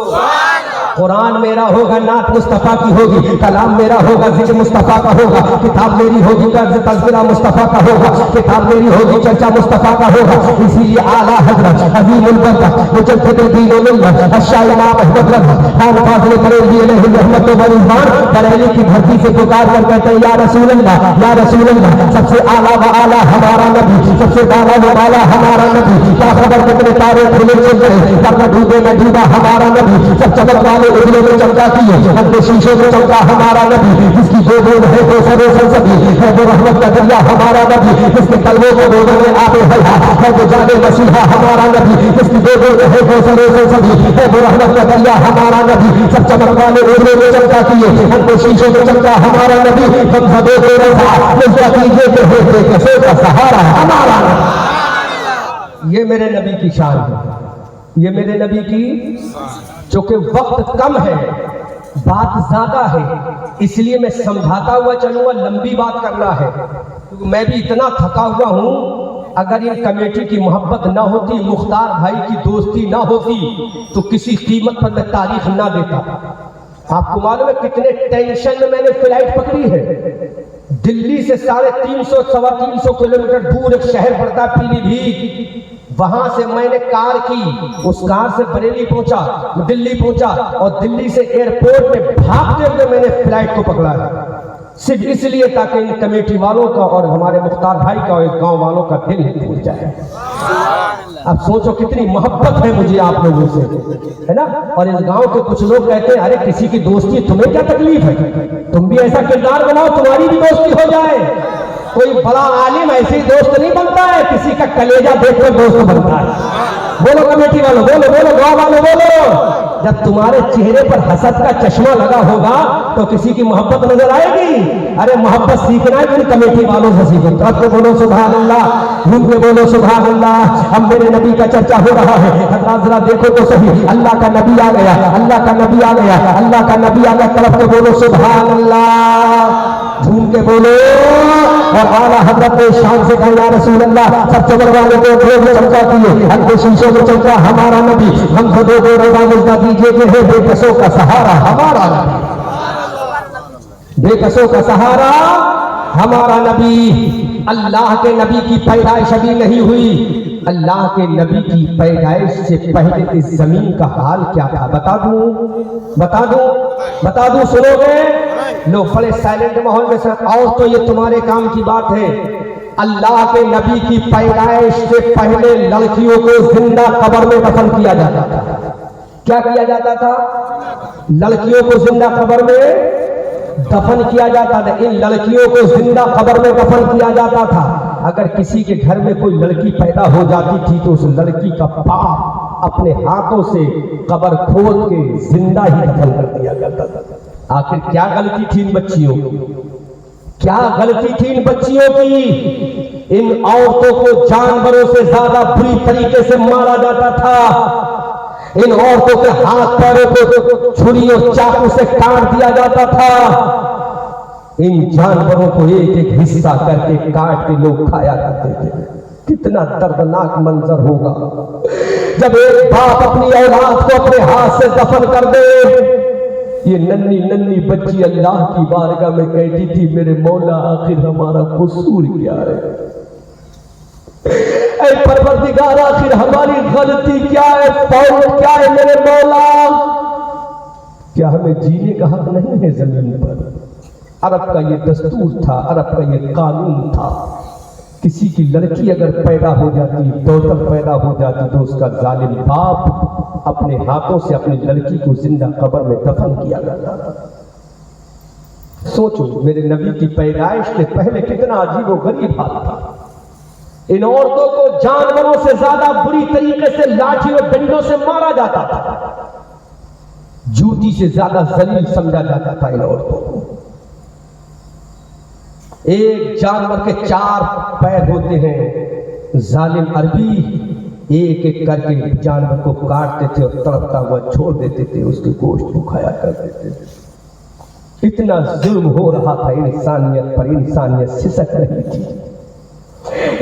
कुरान मेरा होगा, नात मुस्तफा की होगी, कलाम मेरा होगा, जिक्र मुस्तफा का होगा, किताब मेरी होगी, तज़किरा मुस्तफा का होगा, किताब मेरी होगी, चर्चा मुस्तफा का होगा। इसीलिए आला हजरत अज़ीमुल बरकत मुजद्दिद दीन व मिल्लत शाह इमाम अहमद रज़ा खान फाज़िल बरेलवी अलैहि रहमत व रिज़वान बरेली की धरती से पुकार कर कहते हैं, या रसूल अल्लाह, या रसूल अल्लाह, सबसे आला व आला हमारा नबी, सबसे बाला व बाला हमारा नबी, क्या खबर कितने तारे खुले चल रहे, करना डूबे न डूबा हमारा नबी, सब चमक वाले उजले में चमका किए, अपने शीशे में चमका हमारा नबी, जिसकी दो बूंद है वो सरो सनसनी है, वो रहमत का दरिया हमारा नबी, जिसके तलवों को बोलने में आबे हया है, वो जाने मसीहा हमारा नबी, जिसकी दो बूंद है वो सरो सनसनी है, वो रहमत का दरिया हमारा नबी, सब चमक वाले उजले में चमका किए, अपने शीशे में चमका हमारा नबी, हम सबे को रजा मुझे कीजिए कि होते कैसे का सहारा हमारा नबी। ये मेरे नबी की शान है, ये मेरे नबी की, चूंकि वक्त कम है, बात ज्यादा है, इसलिए मैं समझाता हुआ चलूंगा, लंबी बात करना है, क्योंकि मैं भी इतना थका हुआ हूं। अगर इन कमेटी की मोहब्बत ना होती, मुख्तार भाई की दोस्ती ना होती, तो किसी कीमत पर मैं तारीख ना देता। आपको मालूम है कितने टेंशन में मैंने फ्लाइट पकड़ी है। दिल्ली से 350-325 किलोमीटर दूर एक शहर पड़ता है पीलीभीत, वहां से मैंने कार की, उस कार से बरेली पहुंचा, दिल्ली पहुंचा, और दिल्ली से एयरपोर्ट में भागते हुए मैंने फ्लाइट को पकड़ा है, सिर्फ इसलिए ताकि इन कमेटी वालों का और हमारे मुख्तार भाई का और इस गांव वालों का दिल टूट जाए। अब सोचो कितनी मोहब्बत है मुझे आप लोगों से, है ना। और इस गांव के कुछ लोग कहते हैं, अरे किसी की दोस्ती, तुम्हें क्या तकलीफ है, तुम भी ऐसा किरदार बनाओ तुम्हारी भी दोस्ती हो जाए। कोई बड़ा आलिम ऐसे ही दोस्त नहीं बनता है, किसी का कलेजा देखकर दोस्त बनता है। बोलो कमेटी वालों, बोलो बोलो, गाँव वालों बोलो। जब तुम्हारे चेहरे पर हसद का चश्मा लगा होगा तो किसी की मोहब्बत नजर आएगी। अरे मोहब्बत सीखना है तो कमेटी वालों से सीखो। अब तो बोलो सुभान अल्लाह, मुंह में बोलो सुभान अल्लाह। अब मेरे नबी का चर्चा हो रहा है, हजरात जरा देखो तो सही, अल्लाह का नबी आ गया, अल्लाह का नबी आ गया, अल्लाह का नबी आ गया। तरफ के बोलो सुभान अल्लाह, झूम के बोलो। और आला हजरत ने शान से कहा, या रसूल अल्लाह, सब चमक वाले को देव में चमका दिए, हल्के शीशों में चमका हमारा नबी, हम सदो को रजा मुझा दीजिए कि है बेकसों का सहारा हमारा नबी, बेकसों का सहारा हमारा नबी। अल्लाह के नबी की पैदाइश अभी नहीं हुई, अल्लाह के नबी की पैदाइश से पहले इस जमीन का हाल क्या था बता दूं, बता दूं, बता दूं, सुनोगे? लोग बड़े साइलेंट माहौल में सर, और तो ये तुम्हारे काम की बात है। अल्लाह के नबी की पैदाइश से पहले लड़कियों को जिंदा कब्र में दफन किया जाता था। क्या किया जाता था? लड़कियों को जिंदा कब्र में दफन किया जाता था। इन लड़कियों को जिंदा कब्र में दफन किया जाता था। अगर किसी के घर में कोई लड़की पैदा हो जाती थी तो उस लड़की का बाप अपने हाथों से कब्र खोद के जिंदा ही दफन कर दिया जाता था। आखिर क्या गलती थी इन बच्चियों की? क्या गलती थी इन बच्चियों की? ان عورتوں کو جانوروں سے زیادہ بری طریقے سے مارا جاتا تھا. ان عورتوں کے ہاتھ پیروں کو چھری اور چاقو سے کاٹ دیا جاتا تھا. ان جانوروں کو ایک ایک حصہ کر کے کاٹ کے لوگ کھایا کرتے تھے. کتنا دردناک منظر ہوگا جب ایک باپ اپنی اولاد کو اپنے ہاتھ سے دفن کر دے. یہ ننھی ننھی بچی اللہ کی بارگاہ میں کہتی تھی میرے مولا آخر ہمارا قصور کیا ہے؟ اے پروردگار آخر ہماری غلطی کیا ہے؟ فالٹ کیا ہے میرے مولا؟ کیا ہمیں جینے کا حق نہیں ہے زمین پر؟ عرب کا یہ دستور تھا، عرب کا یہ قانون تھا. کسی کی لڑکی اگر پیدا ہو جاتی، ڈاٹر پیدا ہو جاتی، تو اس کا ظالم باپ اپنے ہاتھوں سے اپنی لڑکی کو زندہ قبر میں دفن کیا جاتا تھا. سوچو میرے نبی کی پیدائش سے پہلے کتنا عجیب و غریب حال تھا. ان عورتوں کو جانوروں سے زیادہ بری طریقے سے لاٹھی اور ڈنڈوں سے مارا جاتا تھا. جوتی سے زیادہ ذلیل سمجھا جاتا تھا ان عورتوں کو. ایک جانور کے 4 پیر ہوتے ہیں. ظالم عربی ایک ایک کر کے جانور کو کاٹتے تھے اور تڑپتا ہوا چھوڑ دیتے تھے، اس کے گوشت کو کھایا کرتے تھے. اتنا ظلم ہو رہا تھا انسانیت پر. انسانیت سسک رہی تھی،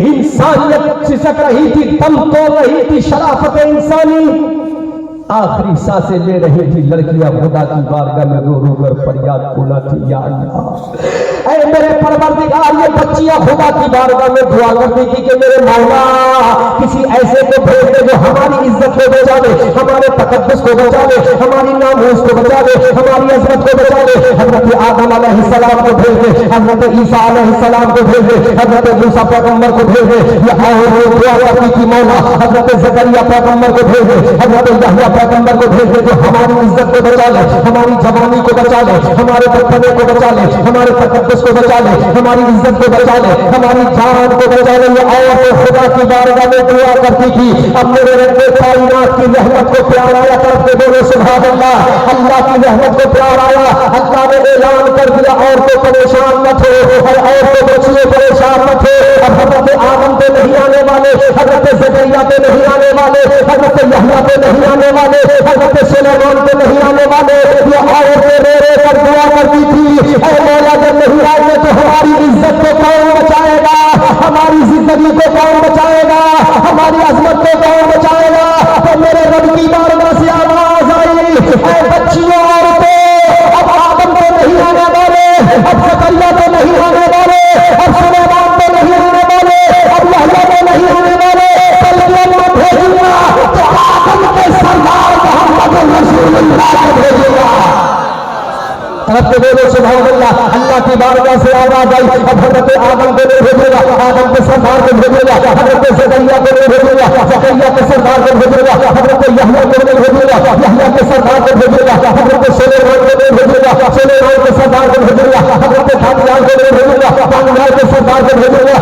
انسانیت سسک رہی تھی، دم توڑ رہی تھی شرافت انسانی. آخری سانسیں لے رہی تھی لڑکیاں خدا کی بارگاہ میں رو رو کر فریاد کھونا تھی، یا اللہ اے میرے پروردگار یہ بچیاں خدا کی بارگاہ میں دعا کرتی تھی کہ میرے مولا کسی ایسے کو بھیج دے جو ہماری عزت کو بچا دے، ہمارے تقدس کو بچا دے، ہماری ناموس کو بچا دے، ہماری عظمت کو بچا دے. حضرت آدم علیہ السلام کو بھیج دے، حضرت عیسیٰ علیہ السلام کو بھیج دے، حضرت موسیٰ پیغمبر کو بھیج دے. یہ اور دعا کرتی تھی مولا حضرت زکریا پیغمبر کو بھیج دے، حضرت یحییٰ پیغمبر کو بھیج دے جو ہماری عزت کو بچا لے، ہماری جوانی کو بچا لے، ہمارے بچپنے کو بچا لے، ہمارے تقدس کو بچا لے، ہماری عزت کو بچا لے، ہماری جان کو بچا لے. یہ اور خدا کی بارگاہ میں دعا کرتی تھی. اب میرے رب کائنات کی رحمت کو پیار آیا، طرف کے بولو سبحان اللہ. اللہ کی رحمت کو پیار آیا. اللہ نے اعلان کر دیا عورتوں پریشان مت ہو، اور عورتوں بچیے پریشان مت ہو. اب حضرت آدم پہ نہیں آنے والے، حضرت زکریا پہ نہیں آنے والے، حضرت یحییٰ پہ نہیں آنے والے، حضرت سلیمان پہ نہیں آنے والے. یہ عورتیں رو رو کر دعا کرتی تھی اے مولا جب نہیں آئے گے تو ہماری عزت کو کون بچائے گا، ہماری زندگی کو کون بچائے گا، ہماری عظمت کو کون بچائے گا. تو میرے رب کی بارگاہ سے آواز آئی اے بچیوں عورتوں اب آدم پہ نہیں آنے والے، اب زکریا پہ نہیں آنے والے، اب سلیمان پہ نہیں آنے والے، اب یحییٰ پہ نہیں آنے والے، بلکہ میں بھیجوں گا تو آدم کے سردار محمد رسول اللہ کو بھیجوں گا. طرف کے بولو سبحان اللہ. اللہ کی بارگاہ سے آواز آئی اب حضرت آدم کو نہیں بھیجے گا، آدم کے سردار کو بھیجے گا، حضرت زکریا کو نہیں بھیجے گا، زکریا کے سردار کو بھیجے گا، حضرت یحییٰ کو نہیں بھیجے گا، یحییٰ کے سردار کو بھیجے گا، حضرت سلیمان کو نہیں بھیجے گا، سلیمان کے سردار کو بھیجے گا، حضرت دانیال کو نہیں بھیجے گا، دانیال کے سردار کو بھیجے گا،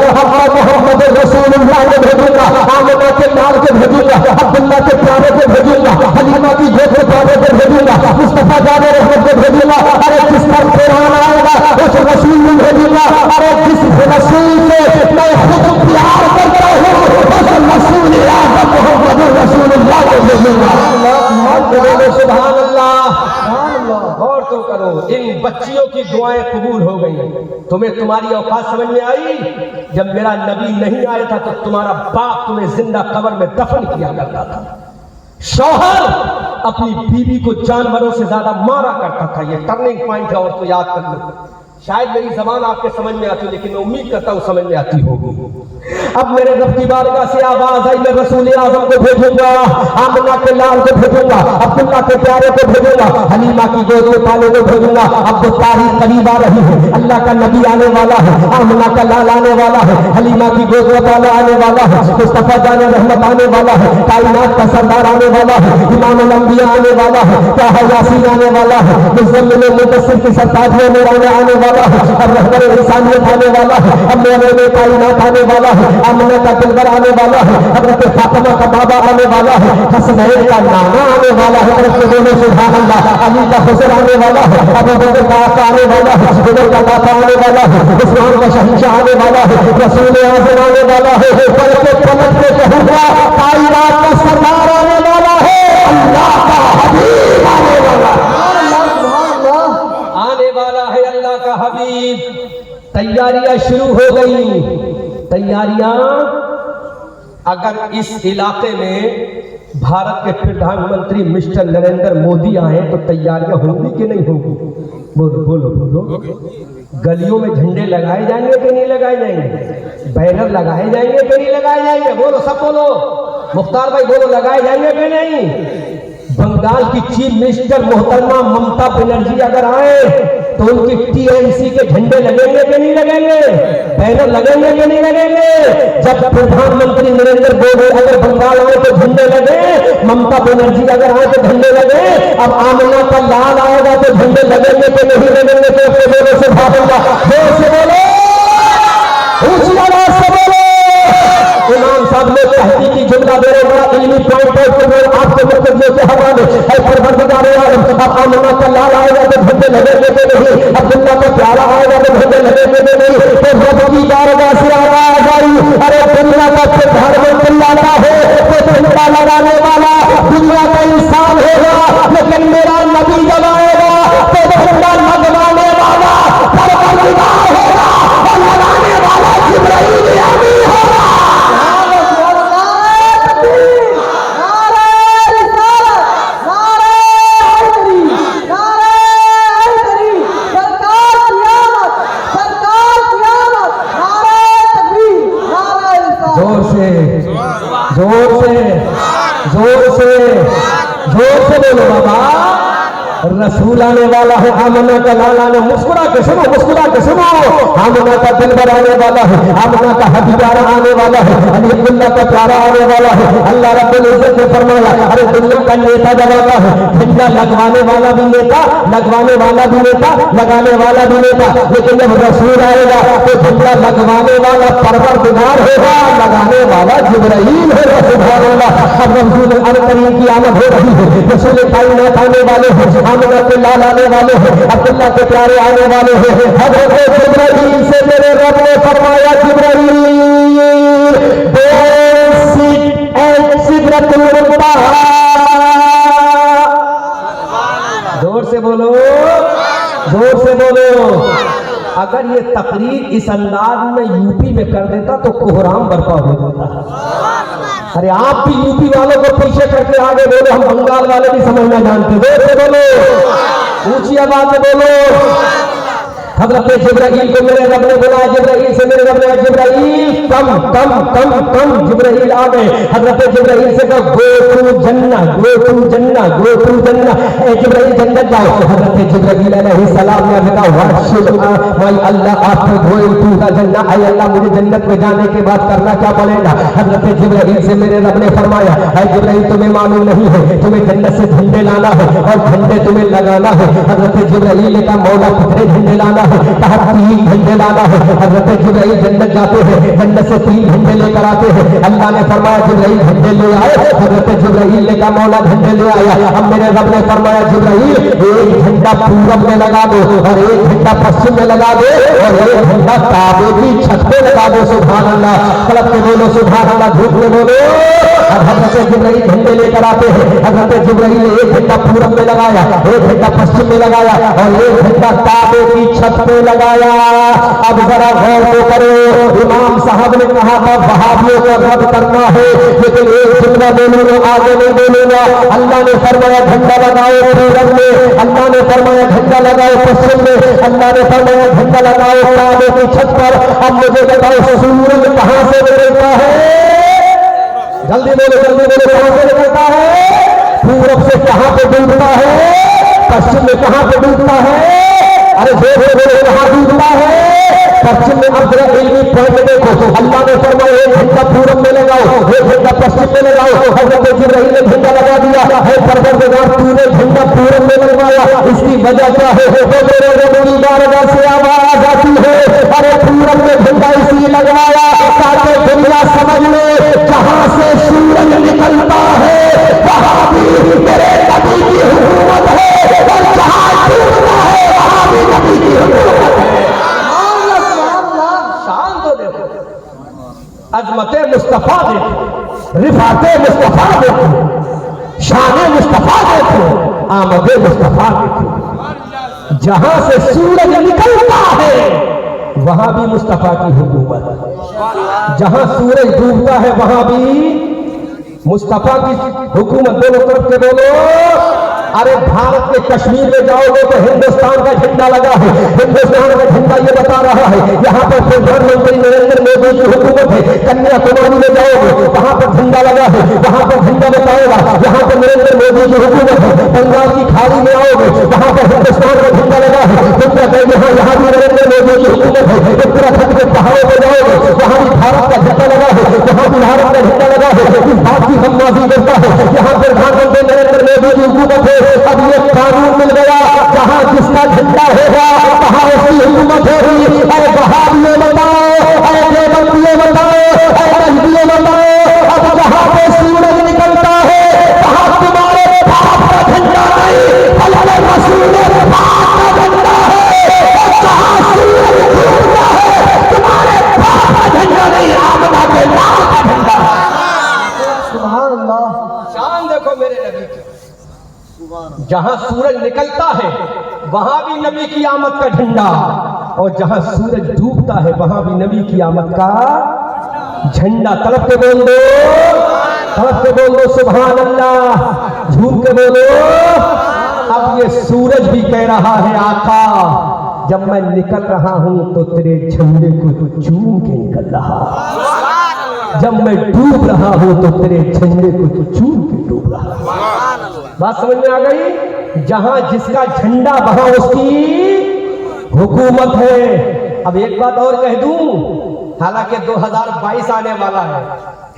محمد رسول اللہ کو بھیجے گا، آمنہ کے لال کے بھیجے گا، عبداللہ کے پیارے کو بھیجے گا، حلیمہ کی گود کے پیارے کو بھیجے گا، مصطفیٰ جان رحمت کو بھیجے گا. جس پر قرآن آئے گا اس رسول میں بھیجوں گا. اور جس رسول سے میں خود پیار کرتا ہوں اس رسول اعظم محمد رسول اللہ کو بھیجوں گا. سبحان اللہ. غور تو کرو ان بچیوں کی دعائیں قبول ہو گئی. تمہیں تمہاری اوقات سمجھ میں آئی؟ جب میرا نبی نہیں آیا تھا تو تمہارا باپ تمہیں زندہ قبر میں دفن کیا کرتا تھا. شوہر اپنی بیوی کو جانوروں سے زیادہ مارا کرتا تھا. یہ ٹرننگ پوائنٹ ہے اور تو یاد کر لو. شاید میری زبان آپ کے سمجھ میں آتی لیکن میں امید کرتا ہوں سمجھ میں آتی ہوگی. اب میرے رب کی بارگاہ سے آواز آئی میں رسول اعظم کو بھیجوں گا، آمنہ کے لال کو بھیجوں گا، عبداللہ کے پیارے کو بھیجوں گا، حلیمہ کی گود کے پالے کو بھیجوں گا. اب تو تاریخ قریب آ رہی ہے. اللہ کا نبی آنے والا ہے، آمنہ کا لال آنے والا ہے، حلیمہ کی گود کا پالا آنے والا ہے، مصطفیٰ جان رحمت آنے والا ہے، کائنات کا سردار آنے والا ہے، امام الانبیاء آنے والا ہے، طٰہٰ یاسین آنے والا ہے، مزمل مدثر کی سرتاج میں آنے والا والا ہے, اب رہبر انسانیت آنے والا ہے, اب میرے کائنات آنے والا ہے, آمنہ کا دلبر آنے والا ہے, حضرت فاطمہ کا بابا آنے والا ہے, حسنین کا نانا آنے والا ہے, حضرت دونوں سبحان اللہ, علی کا حسن آنے والا ہے, ابو بکر کا آقا آنے والا ہے, عمر کا داتا آنے والا ہے, عثمان کا شہنشاہ آنے والا ہے, رسول اعظم آنے والا ہے, پلٹ کے کہوں گا کائنات کا سردار آنے والا ہے, اللہ کا حبیب آنے والا ہے, آنے والا ہے اللہ کا حبیب. تیاریاں شروع ہو گئی. تیاریاں اگر اس علاقے میں بھارت کے پردھان منتری مسٹر نریندر مودی آئے تو تیاریاں ہوں گی کہ نہیں ہوں گی؟ بولو بولو بولو. گلیوں میں جھنڈے لگائے جائیں گے کہ نہیں لگائے جائیں گے؟ بینر لگائے جائیں گے کہ نہیں لگائے جائیں گے؟ بولو سب بولو. مختار بھائی بولو لگائے جائیں گے کہ نہیں؟ بنگال کی چیف منسٹر محترمہ ممتا بنرجی اگر آئے تو ان کی ٹی ایم سی کے جھنڈے لگیں گے کہ نہیں لگیں گے؟ بینر لگیں گے کہ نہیں لگیں گے؟ جب پردھان منتری نریندر مودی اگر بنگال آئے تو جھنڈے لگے, ممتا بنرجی اگر آئے تو جھنڈے لگے, اب آمنہ کا لال آئے گا تو جھنڈے لگیں گے کہ نہیں لگیں گے؟ تو بولو سبحان اللہ, زور سے بولو, اونچی آواز سے بولو. امام صاحب نے تحقیقی جملہ دے رہے ہیں, علمی پوائنٹ آپ کے مرکزیوں کے حوالے, اے پروردگار عالم, اب آمنہ کا لال آئے گا تو جھنڈے لگیں گے کہ نہیں؟ عبداللہ کا پیارا آئے گا تو جھنڈے لگیں گے کہ نہیں؟ تو رب کی بارگاہ سے آواز آئی, ارے دنیا کا پردھان منتری آتا ہے تو جھنڈا لگانے والا دنیا کا انسان ہوگا, لیکن میرا نبی جب آئے گا تو جھنڈا لگوانے والا پروردگار ہوگا اور لگانے والا جبرائیل امین ہوگا. زور سے بولو بابا. رسول آنے والا ہے, آمنہ کا لالا نے, مسکرا کے سنو, مسکرا کے سنو. آمنہ کا دلبر آنے والا ہے, آمنہ کا حبیبارہ آنے والا ہے, علی اللہ کا پیارا آنے والا ہے. اللہ رب العزت نے فرمایا, ارے دنیا کا نیتا جب آتا ہے, جھنڈا لگوانے والا بھی نیتا, لگوانے والا بھی نیتا, لگانے والا بھی نیتا, لیکن جب رسول آئے گا تو جھنڈا لگوانے والا پروردگار ہوگا, لگانے والا جبرائیل ہوگا. سبحان اللہ. اب رسول کریم کی آمد ہو رہی ہے, رسول کائنات آنے والے ہیں, آمنہ کے لال آنے والے ہیں, عبداللہ کے پیارے آنے والے ہیں. حضرت جبرائیل سے میرے رب نے فرمایا, جبرائیل سدرۃ المنتہی. زور سے بولو, زور سے بولو. اگر یہ تقریر اس انداز میں یو پی میں کر دیتا تو کوہرام برپا ہو دیتا. ارے آپ بھی یو پی والوں کو پیچھے کر کے آگے بولو, ہم بنگال والے بھی سمجھنا جانتے. زور سے بولو, اونچی آواز سے بولو. حضرت جبرائیل کو میرے رب نے بلایا, جبرائیل سے میرے رب نے جبرائیل کم کم کم کم. جبرائیل آ گئے, حضرت جبرائیل سے کہا گو ٹو جنہ, گو ٹو جنہ, گو ٹو جنہ. اے جبرائیل جنت جاؤ. حضرت جبرائیل علیہ السلام نے کہا واٹ شوڈ مائی اللہ آفٹر گوئنگ ٹو دی جنہ, اے اللہ مجھے جنت میں جانے کے بعد کرنا کیا پڑے گا؟ حضرت جبرائیل سے میرے رب نے فرمایا, اے جبرائیل تمہیں معلوم نہیں ہے, تمہیں جنت سے جھنڈے لانا ہے اور جھنڈے تمہیں لگانا ہے. حضرت جبرائیل نے کہا مولا کتنے جھنڈے لانا ہے؟ کہا 3 جھنڈے لانا ہے. حضرت جبرائیل جنت جاتے ہیں, جنت سے 3 جھنڈے لے کر آتے ہیں. اللہ نے فرمایا جبرائیل جھنڈے لے آئے. حضرت جبرائیل نے کہا مولا جھنڈے لے آیا. اب میرے رب نے فرمایا جبرائیل ایک جھنڈا پورب میں لگا دو اور ایک جھنڈا پشچم میں لگا دو اور ایک جھنڈا کعبے کی چھت پہ لگا دو. سبحان اللہ. کلب کے بولو سبحان اللہ, جھوٹ میں بولو. اب حضرت جبرائیل جھنڈے لے کر آتے ہیں. حضرت جبرائیل نے ایک جھنڈا پورب میں لگایا, ایک جھنڈا پشچم میں لگایا اور ایک جھنڈا کعبے کی چھت پہ لگایا. اب ذرا غور تو کرو, امام صاحب نے کہا تھا وہابیوں کو رد کرنا ہے, لیکن ایک جملہ بولوں گا, آگے نہیں بولوں گا. اللہ نے فرمایا جھنڈا لگاؤ پورب میں, اللہ نے فرمایا جھنڈا لگاؤ پشچم میں, اللہ نے فرمایا جھنڈا لگاؤ کعبے کی چھت پر. اب مجھے بتاؤ سورج کہاں سے نکلتا ہے؟ جلدی بولو, جلدی بولو, کہاں سے نکلتا ہے؟ پورب سے کہاں پہ ڈوبتا ہے؟ پشچم میں کہاں پہ ڈوبتا ہے؟ ارے زور سے بولو, کہاں ڈوبتا ہے؟ پشچم میں. اب ذرا علمی پوائنٹ دیکھو, اللہ نے فرمایا ایک جھنڈا پورب میں لگاؤ, ایک جھنڈا پشچم میں لگاؤ. حضرت جبرائیل نے جھنڈا لگا دیا. ہے پروردگار تو نے جھنڈا پورب میں لگوایا, اس کی وجہ کیا ہے؟ وہ میرے رب کی بارگاہ سے آواز जाती है। अरे पूरब में झंडा इसलिए लगवाया ताकि दुनिया समझ ले जहां से सूरज निकलता है वहां भी मेरे नबी की हुकूमत है, और जहां डूबता है वहां भी नबी की हुकूमत है। शान तो देखो, अजमत मुस्तफा देखो, रिफात मुस्तफा देखो, शान मुस्तफा देखो, आमद मुस्तफा देखो। जहां से सूरज निकलता है वहां भी मुस्तफा की हुकूमत, जहां सूरज डूबता है वहां भी मुस्तफा की हुकूमत। दोनों तरफ के बोलो। अरे भारत के कश्मीर में जाओगे तो हिंदुस्तान का झंडा लगा है, हिंदुस्तान का झंडा ये बता रहा है यहाँ पर प्रधानमंत्री नरेंद्र मोदी की हुकूमत है। कन्याकुमारी में जाओगे वहां पर झंडा लगा है, वहां पर झंडा बताएगा यहाँ पर नरेंद्र मोदी की हुकूमत है। बंगाल की खाड़ी में आओगे वहां पर हिंदुस्तान का झंडा लगा है, यहाँ भी नरेंद्र मोदी की हुकूमत है। उत्तराखंड के पहाड़ों पर जाओगे वहां भी भारत का झंडा लगा है, वहां भी भारत का झंडा लगा है। इस बात की हम माफी करता है यहाँ प्रधानमंत्री नरेंद्र मोदी की हुकूमत है। अब ये कानून मिल गया जहां जिसका झंडा होगा वहां उसकी हुकूमत होगी। अरे बहादुर बताओ, अरे देवबंदियों बताओ, अरे नजदियों बताओ, अब जहां पे सूरज निकलता है वहां तुम्हारे बाप का झंडा नहीं बल्कि रसूल पाक का झंडा है। और जहां सूरज डूबता है तुम्हारे बाप का झंडा नहीं आमना के लाल का झंडा है। सुभान अल्लाह। शान देखो मेरे नबी की। जहां सूरज निकलता है वहां भी नबी की आमद का झंडा, और जहां सूरज डूबता है वहां भी नबी की आमद का झंडा। तड़प के बोल दो, तड़प के बोल दो सुभान अल्लाह, झूम के बोलो। अब ये सूरज भी कह रहा है आका जब मैं निकल रहा हूं तो तेरे झंडे को चूम के निकल रहा, जब मैं डूब रहा हूं तो तेरे झंडे को चूम के डूब रहा। बात समझ में आ गई? जहां जिसका झंडा वहां उसकी हुकूमत है। अब एक बात और कह दूं, हालांकि 2022 आने वाला है,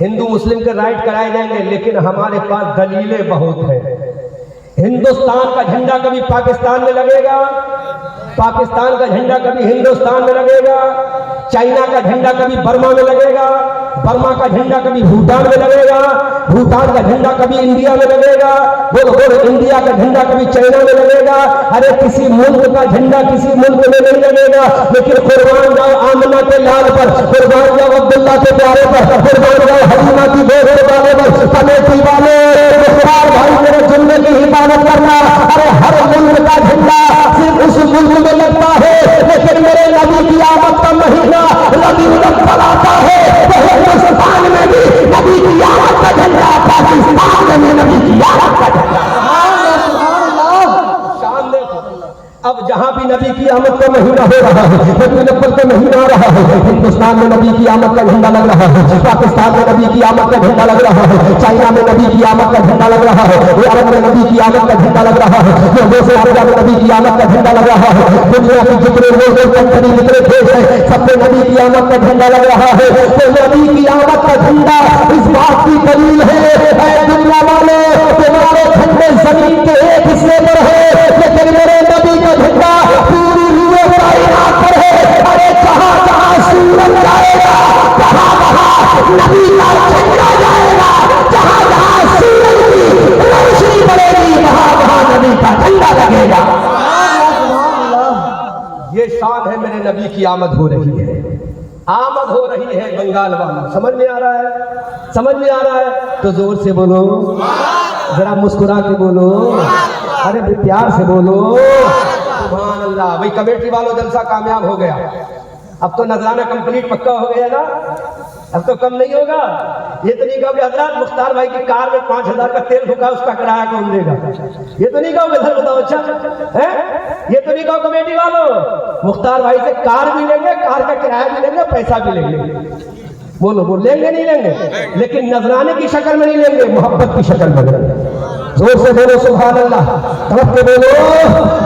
हिंदू मुस्लिम के राइट कराए जाएंगे, लेकिन हमारे पास दलीलें बहुत हैं। हिंदुस्तान का झंडा कभी पाकिस्तान में लगेगा, पाकिस्तान का झंडा कभी हिंदुस्तान में लगेगा, चाइना का झंडा कभी बर्मा में लगेगा, बर्मा का झंडा कभी भूटान में लगेगा, भूटान का झंडा कभी इंडिया में लगेगा, बोलो इंडिया का झंडा कभी चाइना में लगेगा। अरे किसी मुल्क का झंडा किसी मुल्क में नहीं लगेगा, लेकिन कुर्बान जाओ आमना के लाल पर, कुर्बान जाओ अब्दुल्ला के प्यारे पर, कुर्बान जाओ हलीमा की बेटे वाले पर, कमेटी वाले भाई मेरे जुम्मे की हिफाजत करना। अरे हर मुल्क का झंडा सिर्फ उस मुल्क में लगता है, लेकिन मेरे नबी की आमद का महीना रबीउल अव्वल आता है तो हिंदुस्तान में भी नबी की आमद का झंडा, पाकिस्तान में नबी की आमद का झंडा। शान देखो। अब जहां भी नबी की आमद का महीना हो रहा है, रबीउल अव्वल का महीना आ रहा है, हिंदुस्तान में नबी की आमद का झंडा लग रहा है, पाकिस्तान में नबी की आमद का झंडा लग रहा है, चाइना में नबी की आमद का झंडा लग रहा है, अरब में नबी की आमद का झंडा लग रहा है, जैसे अरब में नबी की आमद का झंडा लग रहा है। दुनिया के जितने लोग कंट्री जितने देश है सब में नबी की आमद का झंडा लग रहा है। तो नबी की आमद का झंडा इस बात की दलील है दुनिया वाले तुम्हारे झंडे जमीन के एक हिस्से पर है, लेकिन मेरे नबी का झंडा पूरी रूए कायनात पर है। अरे जहां जहां सूरज जाएगा वहां वहां नबी का झंडा जाएगा, जहां जहां सूरज की रोशनी पड़ेगी वहां वहां नबी का झंडा लगेगा। ये शान है मेरे नबी की आमद हो रही है, आमद हो रही है बंगाल वाला। समझ में आ रहा है? समझ में आ रहा है तो जोर से बोलो, जरा मुस्कुरा के बोलो, अरे प्यार से बोलो सुभान अल्लाह। भाई कमेटी वालों जलसा कामयाब हो गया, अब तो नजराना कंप्लीट पक्का हो गया ना, अब तो कम नहीं होगा। ये तो नहीं कहोगे हजरत मुख्तार भाई की कार में 5000 का तेल फूका उसका किराया कौन देगा, ये तो नहीं कहोगे सर बताओ। अच्छा है, ये तो नहीं कहो कमेटी वालों मुख्तार भाई से कार भी लेंगे, कार का किराया भी लेंगे, पैसा भी लेंगे। बोलो बोल लेंगे नहीं लेंगे, लेकिन नजराने की शक्ल में नहीं लेंगे, मोहब्बत की शक्ल में लेंगे। जोर से बोलो सुभान अल्लाह, तड़प के बोलो।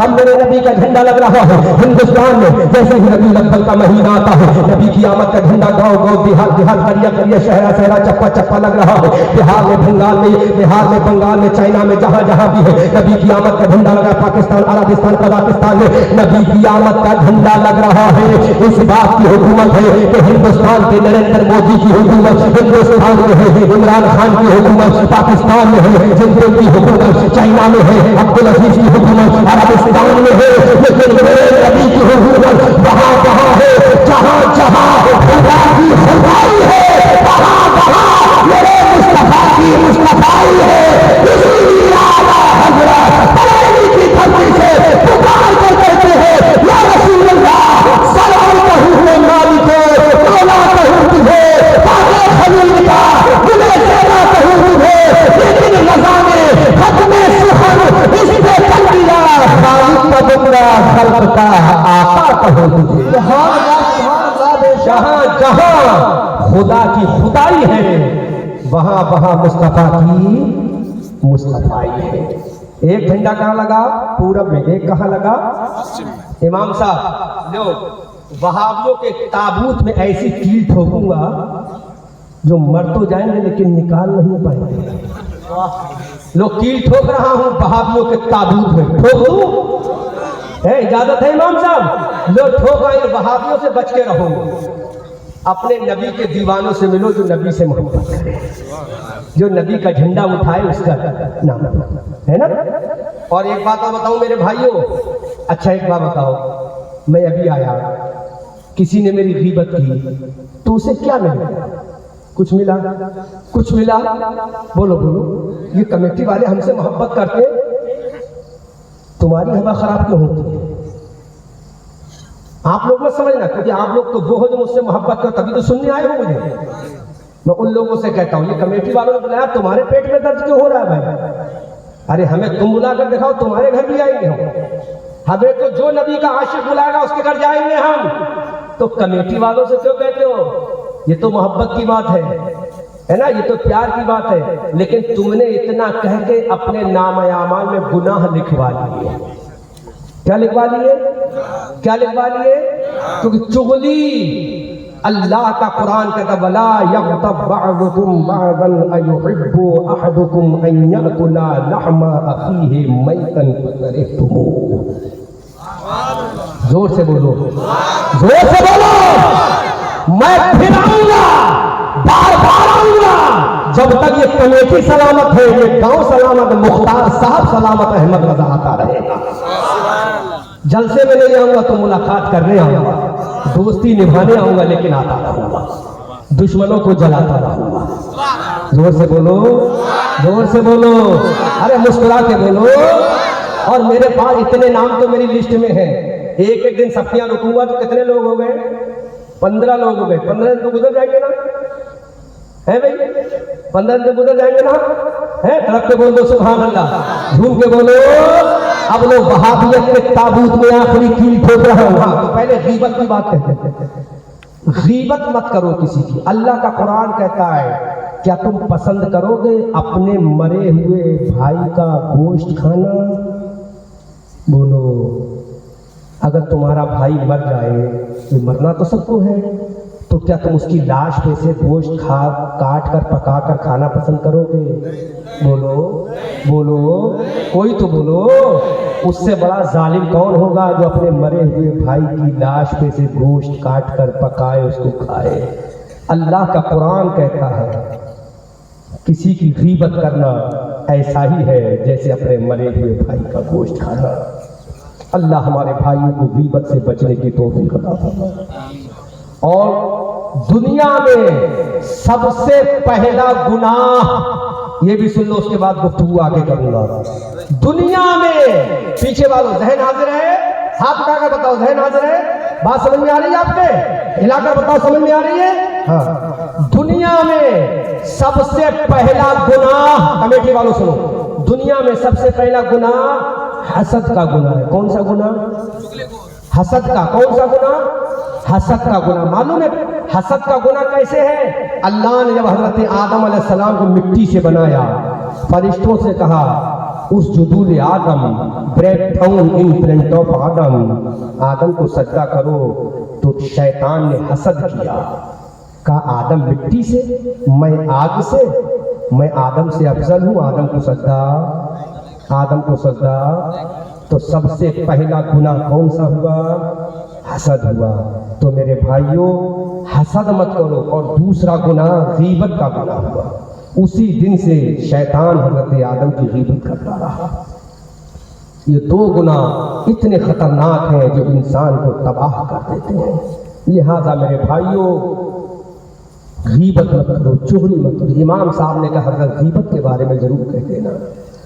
अब मेरे नबी का झंडा लग रहा है हिंदुस्तान में। जैसे ही रबीउल अव्वल का महीना आता है, नबी की आमद का झंडा गांव गांव, देहात देहात, करिया करिया, शहरा शहरा, चप्पा चप्पा लग रहा है। बिहार में, बंगाल में, चाइना में, जहां जहां भी है नबी की आमद का झंडा लगा। पाकिस्तान, अरबिस्तान, कजाकिस्तान में नबी की आमद का झंडा लग रहा है। इस बात की हुकूमत है कि हिंदुस्तान के नरेंद्र मोदी की हुकूमत, हिंदुस्तान में है इमरान खान की हुकूमत, पाकिस्तान में है जिनपिंग की हुकूमत, चाइना में है अब्दुल अजीज की हुकूमत, अरबिस्तान में है, लेकिन मेरे नबी की हुकूमत वहां वहां है जहां जहां खुदा की खुदाई है, वहां वहां मेरे मुस्तफा की मुस्तफाई है। इसीलिए आला हज़रत बरेली की धरती से पुकार कर कहते हैं, या रसूल अल्लाह सलाम कहूँ मैं मालिक मौला कहूँ तुझे, पाके खलील का गुले सेना कहूँ तुझे, लेकिन रज़ा ने खत्मे सुहर इस पे कर दिया, खालिक का बंदा खल्क का आका कहूँ तुझे। जहां जहां खुदा की खुदाई है, वहां वहां मुस्तफा की मुस्तफाई है। एक झंडा कहां लगा? पूरब में। एक कहां लगा? इमाम साहब, लो वहाबियों के ताबूत में ऐसी कील ठोकूंगा जो मर तो जाएंगे लेकिन निकाल नहीं पाएंगे। लो कील ठोक रहा हूं वहाबियों के ताबूत में, ठोक दूं? है इजाजत है इमाम साहब? लो ठोक आए, वहाबियों से बच के रहो। अपने नबी के दीवानों से मिलो जो नबी से मोहब्बत करे, जो नबी का झंडा उठाए उसका नाम है ना। और एक बात और बताऊं मेरे भाइयों, अच्छा एक बात बताओ, मैं अभी आया, किसी ने मेरी गीबत की तो उसे क्या मिला? कुछ मिला? कुछ मिला? बोलो बोलो। ये कमेटी वाले हमसे मोहब्बत करते, तुम्हारी हवा खराब क्यों होती है? आप लोग मत समझना, क्योंकि आप लोग तो वो हो जो मुझसे मोहब्बत करो, तभी तो सुनने आए हो मुझे। मैं उन लोगों से कहता हूँ, ये कमेटी वालों ने बुलाया, तुम्हारे पेट में दर्द क्यों हो रहा है भाई? अरे हमें तुम बुला कर दिखाओ, तुम्हारे घर भी आएंगे हम। हमें तो जो नबी का आशिक बुलाएगा उसके घर जाएंगे हम। तो कमेटी वालों से क्यों कहते हो? ये तो मोहब्बत की बात है ना, ये तो प्यार की बात है। लेकिन तुमने इतना कह के अपने नाम-ए-आमाल में गुनाह लिखवा लिए। क्या लिखवा लिए? क्या लिखवा लिए? क्योंकि चुगली, अल्लाह का कुरान कहता वला यग़्तब बअदुकुम बअदन अयुहिब्बु अहदुकुम अन यअकुला लहमा अखीहि मैतन फकरिहतुमूह। जोर से बोलो, जोर से बोलो। मैं फिर आऊंगा, बार बार आऊंगा, जब तक ये कमेटी सलामत है, ये गांव सलामत, मुख्तार साहब सलामत, अहमद रजा आता रहेगा। जलसे में नहीं आऊंगा तो मुलाकात करने आऊंगा, दोस्ती निभाने आऊंगा, लेकिन आता रहूंगा, दुश्मनों को जलाता रहूंगा। जोर से बोलो, जोर से बोलो, अरे मुस्कुरा के बोलो। और मेरे पास इतने नाम तो मेरी लिस्ट में है, एक एक दिन सफियां रुकूंगा तो कितने लोग हो गए? 15 लोग हो गए। 15 दिन तो गुजर जाएंगे ना, है भाई? 15 दिन तो गुजर जाएंगे ना, है? तड़प के बोल दो सुभान अल्लाह, झूम के बोलो। अब लोग वहाबियत के ताबूत में आखिरी कील ठोक रहे हैं। हाँ, तो पहले गीबत की बात कहते थे, गीबत मत करो किसी की। अल्लाह का कुरान कहता है, क्या तुम पसंद करोगे अपने मरे हुए भाई का गोश्त खाना? बोलो, अगर तुम्हारा भाई मर जाए, तो मरना तो सबको है, तो क्या तुम उसकी लाश पे से गोश्त काट कर पका कर खाना पसंद करोगे? बोलो बोलो, कोई तो बोलो। उससे बड़ा जालिम कौन होगा जो अपने मरे हुए भाई की लाश पे से गोश्त काट कर पकाए, उसको खाए? अल्लाह का कुरान कहता है, किसी की गीबत करना ऐसा ही है जैसे अपने मरे हुए भाई का गोश्त खाना। अल्लाह हमारे भाइयों को गीबत से बचने की तौफीक अता फरमाए। और दुनिया में सबसे पहला गुनाह, ये भी सुन लो, उसके बाद गुफ्तगू आगे करूंगा। दुनिया में, पीछे वालों जहन हाजिर है? हाथ उठाकर बताओ, जहन हाजिर है? बात समझ में आ रही है आपके? हिलाकर बताओ, समझ में आ रही है? हाँ। दुनिया में सबसे पहला गुनाह, कमेटी वालों सुनो, दुनिया में सबसे पहला गुनाह हसद का गुनाह है। कौन सा गुनाह? हसद का। कौन सा गुनाह? हसद का गुनाह। मालूम है हसद का गुनाह कैसे है? अल्लाह ने जब हजरत आदम अलैहिस्सलाम को मिट्टी से बनाया, फरिश्तों से कहा उस जुदूल Adam break down in front of Adam, Adam को सजदा करो तो शैतान ने हसद किया, कहा आदम मिट्टी से, मैं आग से, मैं आदम से अफजल हूँ, आदम को सजदा। तो सबसे पहला गुनाह कौन सा हुआ? हसद हुआ। तो मेरे भाइयों हसद मत करो। और दूसरा गुनाह गीबत का गुनाह हुआ। उसी दिन से शैतान हजरत आदम की गीबत करता रहा। ये दो गुनाह इतने खतरनाक हैं जो इंसान को तबाह कर देते हैं। लिहाजा मेरे भाइयों गीबत मत करो, चुगली मत करो। इमाम साहब ने कहा हजरत गीबत के बारे में जरूर कह देना।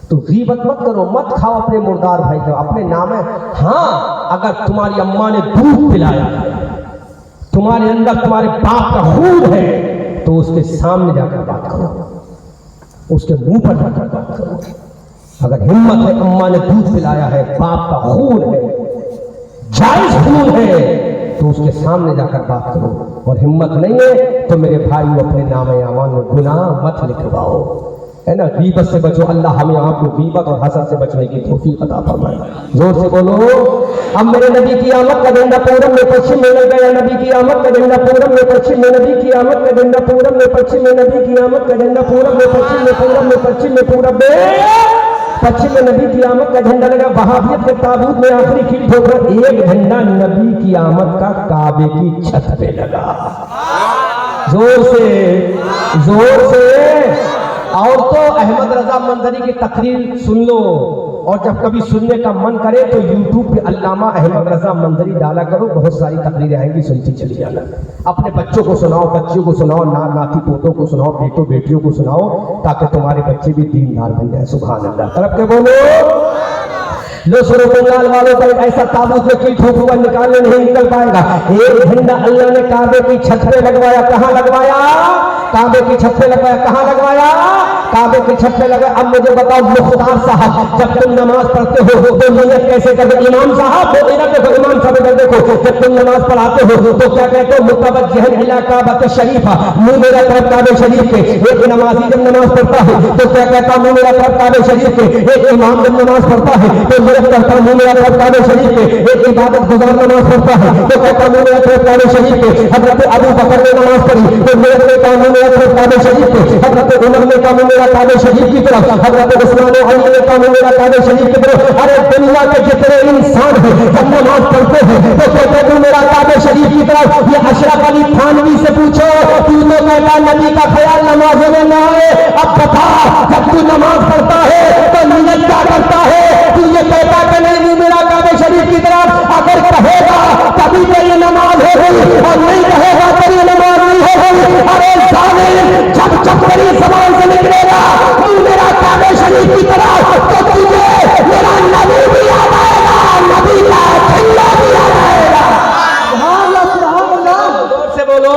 तो गीबत मत करो, मत खाओ अपने मुर्दार भाई को, अपने नाम है। हाँ, अगर तुम्हारी अम्मा ने दूध पिलाया है, तुम्हारे अंदर तुम्हारे बाप का खून है, तो उसके सामने जाकर बात करो, उसके मुंह पर जाकर बात करो। अगर हिम्मत है, अम्मा ने दूध पिलाया है, बाप का खून है, जायज खून है, तो उसके सामने जाकर बात करो। और हिम्मत नहीं है तो मेरे भाई अपने नाम आमान में गुनाह मत लिखवाओ, है ना। गीबत से बचो। अल्लाह हमें आपको गीबत और हसद से बचने की तौफीक अता फरमाए। जोर से बोलो। अब मेरे नबी की आमद का झंडा पूरब में पश्चिम में लग गया, नबी की आमद का झंडा पूरब में पश्चिम में, नबी की आमद का झंडा पूरब में पश्चिम में, नबी की आमद का झंडा पूरब में पश्चिम में, पूरब में पश्चिम में, पूरब में पश्चिम में नबी की आमद का झंडा लगा। वहाबियत के ताबूत में आखिरी खील ठोकर एक झंडा नबी की आमद का काबे की छत पे लगा। जोर से। और तो अहमद रजा मंजरी की तकरीर सुन लो, और जब कभी सुनने का मन करे तो यूट्यूब पे अल्लामा अहमद रजा मंजरी डाला करो, बहुत सारी तकरीरें आएंगी, सुनती चली जाना। अपने बच्चों को सुनाओ, बच्चियों को सुनाओ, नाती पोतों को सुनाओ, बेटों बेटियों को सुनाओ, ताकि तुम्हारे बच्चे भी दीनदार बन जाए। सुभान अल्लाह। तरफ के बोलो। लो सुनो, बंगाल वालों पर ऐसा ताबूत में कोई ठोक हुआ निकालने नहीं निकल पाएगा। एक झंडा अल्लाह ने काबे की छत पे लगवाया। कहाँ लगवाया? काबे की छत पे लगवाया। कहाँ लगवाया? काबे की छत पे लगा। अब मुझे बताओ मुख्तार साहब, जब तुम नमाज पढ़ते हो तो नियत कैसे करते? इमाम साहब वो इधर देखो, इमाम साहब इधर देखो, जब तुम नमाज पढ़ाते हो तो क्या कहते हो? मुतवज्जिहन इला काबा शरीफा, मुंह मेरा तरफ काबे शरीफ के। एक नमाजी जब नमाज पढ़ता है तो क्या कहता? मुंह मेरा तरफ काबे शरीफ के। एक इमाम जब नमाज पढ़ता है तो नियत करता मुंह मेरा तरफ काबे शरीफ के। एक इबादत गुजार नमाज पढ़ता है तो कहता मुंह मेरा तरफ काबे शरीफ के। हजरत अबू बकर ने नमाज पढ़ी तो नियत करता मुंह मेरा तरफ काबे शरीफ के। हजरत उमर ने कहा मेरा काबे शरीफ की तरफ, हजरत उस्मान अली ने कहा मेरा काबे शरीफ की तरफ। अरे दुनिया के जितने इंसान हैं जब नमाज पढ़ते हैं तो कहते हैं मेरा काबे शरीफ की तरफ। ये अशरफ अली थानवी से पूछो, तू तो कहता नबी का ख्याल नमाज में ना आए। अब बता, जब तू नमाज पढ़ता है तो नियत क्या करता है? तू ये कहता कि नहीं मेरा काबे शरीफ की तरफ। अगर कहेगा तभी तो ये नमाज हो गई, और नहीं कहेगा तो ये नमाज नहीं हो गई। अरे जालिम, जब तेरी ज़बान से निकलेगा तू मेरा काबे शरीफ की तरफ, तो तुझे मेरा नबी भी याद आएगा, नबी का झंडा भी याद आएगा। जोर से बोलो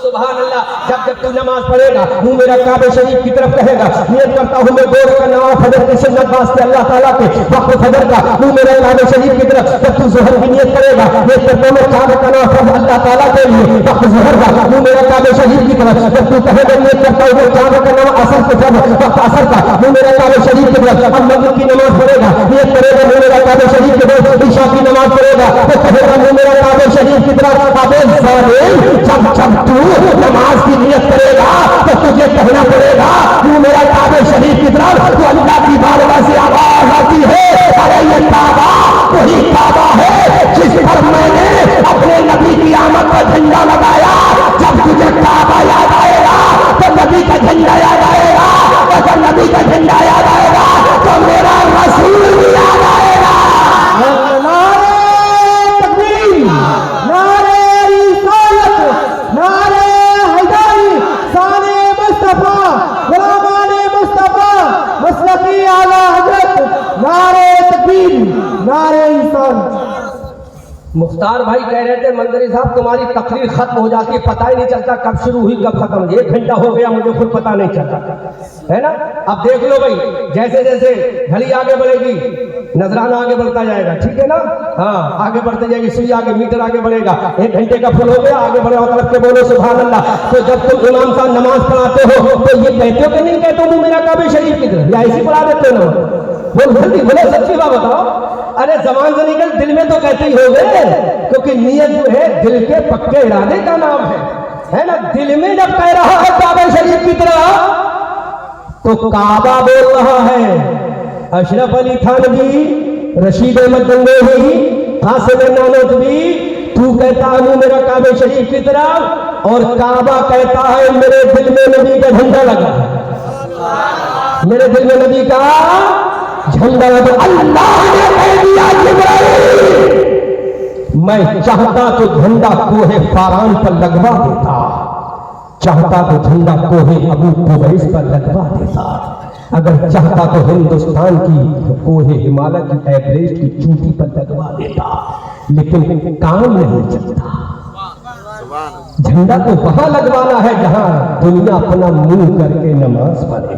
सुभान अल्लाह। जब तू नमाज पढ़ेगा मुंह मेरा काबे शरीफ की तरफ कहेगा, नियत करता हूं मैं 2 रकात नमाज फजर की सुन्नत वास्ते अल्लाह ताला के वक्त फजर का, मुंह मेरा काबे शरीफ की तरफ। जब तू ज़ोहर की नियत करेगा, नियत करता हूं 4 रकात नमाज अल्लाह ताला के लिए वक्त ज़ोहर का, मुंह मेरा काबे शरीफ की तरफ। जब तू कहेगा नियत करता हूं 4 रकात नमाज असर के वक्त असर का, मुंह मेरा काबे शरीफ की तरफ। अब मगरिब की नमाज पढ़ेगा, नियत करेगा मुंह मेरा काबे शरीफ की तरफ। ईशा की नमाज पढ़ेगा तो कहेगा मुंह मेरा काबे शरीफ की तरफ। अबे जालिम, जब तू नमाज की नियत करेगा तो तुझे कहना पड़ेगा तू मेरा काबे शरीफ की तरफ। तो अल्लाह की बारगाह से आवाज आती है, अरे ये काबा वही काबा है जिस पर मैंने अपने नबी की आमद का झंडा लगाया। जब तुझे काबा याद आएगा तो नबी का झंडा याद आएगा, और जब नबी का झंडा याद आएगा तो मेरा रसूल भी याद आएगा। मुख्तार भाई कह रहे थे मंजरी साहब तुम्हारी तकरीर खत्म हो जाती है, पता ही नहीं चलता कब शुरू हुई कब खत्म हुई। 1 घंटा हो गया मुझे खुद पता नहीं चलता, है ना। अब देख लो भाई, जैसे जैसे घड़ी आगे बढ़ेगी नजराना आगे बढ़ता जाएगा, ठीक है ना। हाँ, आगे बढ़ते जाएगी सुई, आगे मीटर आगे बढ़ेगा। 1 घंटे का फल हो गया, आगे बढ़े और तरफ के बोलो सुभान अल्लाह। तो जब तुम इमाम साहब नमाज पढ़ाते हो तो ये कहते हो कि नहीं कहते हो मेरा काबे शरीफ की तरफ, या ऐसी पढ़ा देते हो ना? बोल जल्दी बोलो, सच्ची बात बताओ। अरे जबान से निकल, दिल में तो कहते ही हो गए, क्योंकि नियत जो है दिल के पक्के इरादे का नाम है ना। दिल में जब कह रहा है काबे शरीफ की तरह तो काबा बोल रहा है। अशरफ अली थानवी, रशीद अहमद गंगोही, कासिम नानोतवी, तू कहता है मेरा काबे शरीफ की तरफ, और काबा कहता है मेरे दिल में नबी का झंडा लगा, मेरे दिल में नबी का झंडा लगा। अल्लाह ने कह दिया जिब्राइल मैं चाहता तो झंडा कोहे फारान पर लगवा देता, चाहता तो झंडा कोहे अबू कुबैस पर लगवा देता, अगर चाहता तो हिंदुस्तान की कोहे हिमालय की एवरेस्ट की चोटी पर लगवा देता, लेकिन काम नहीं चलता। झंडा तो वहां लगवाना है जहां दुनिया अपना मुंह करके नमाज पढ़े,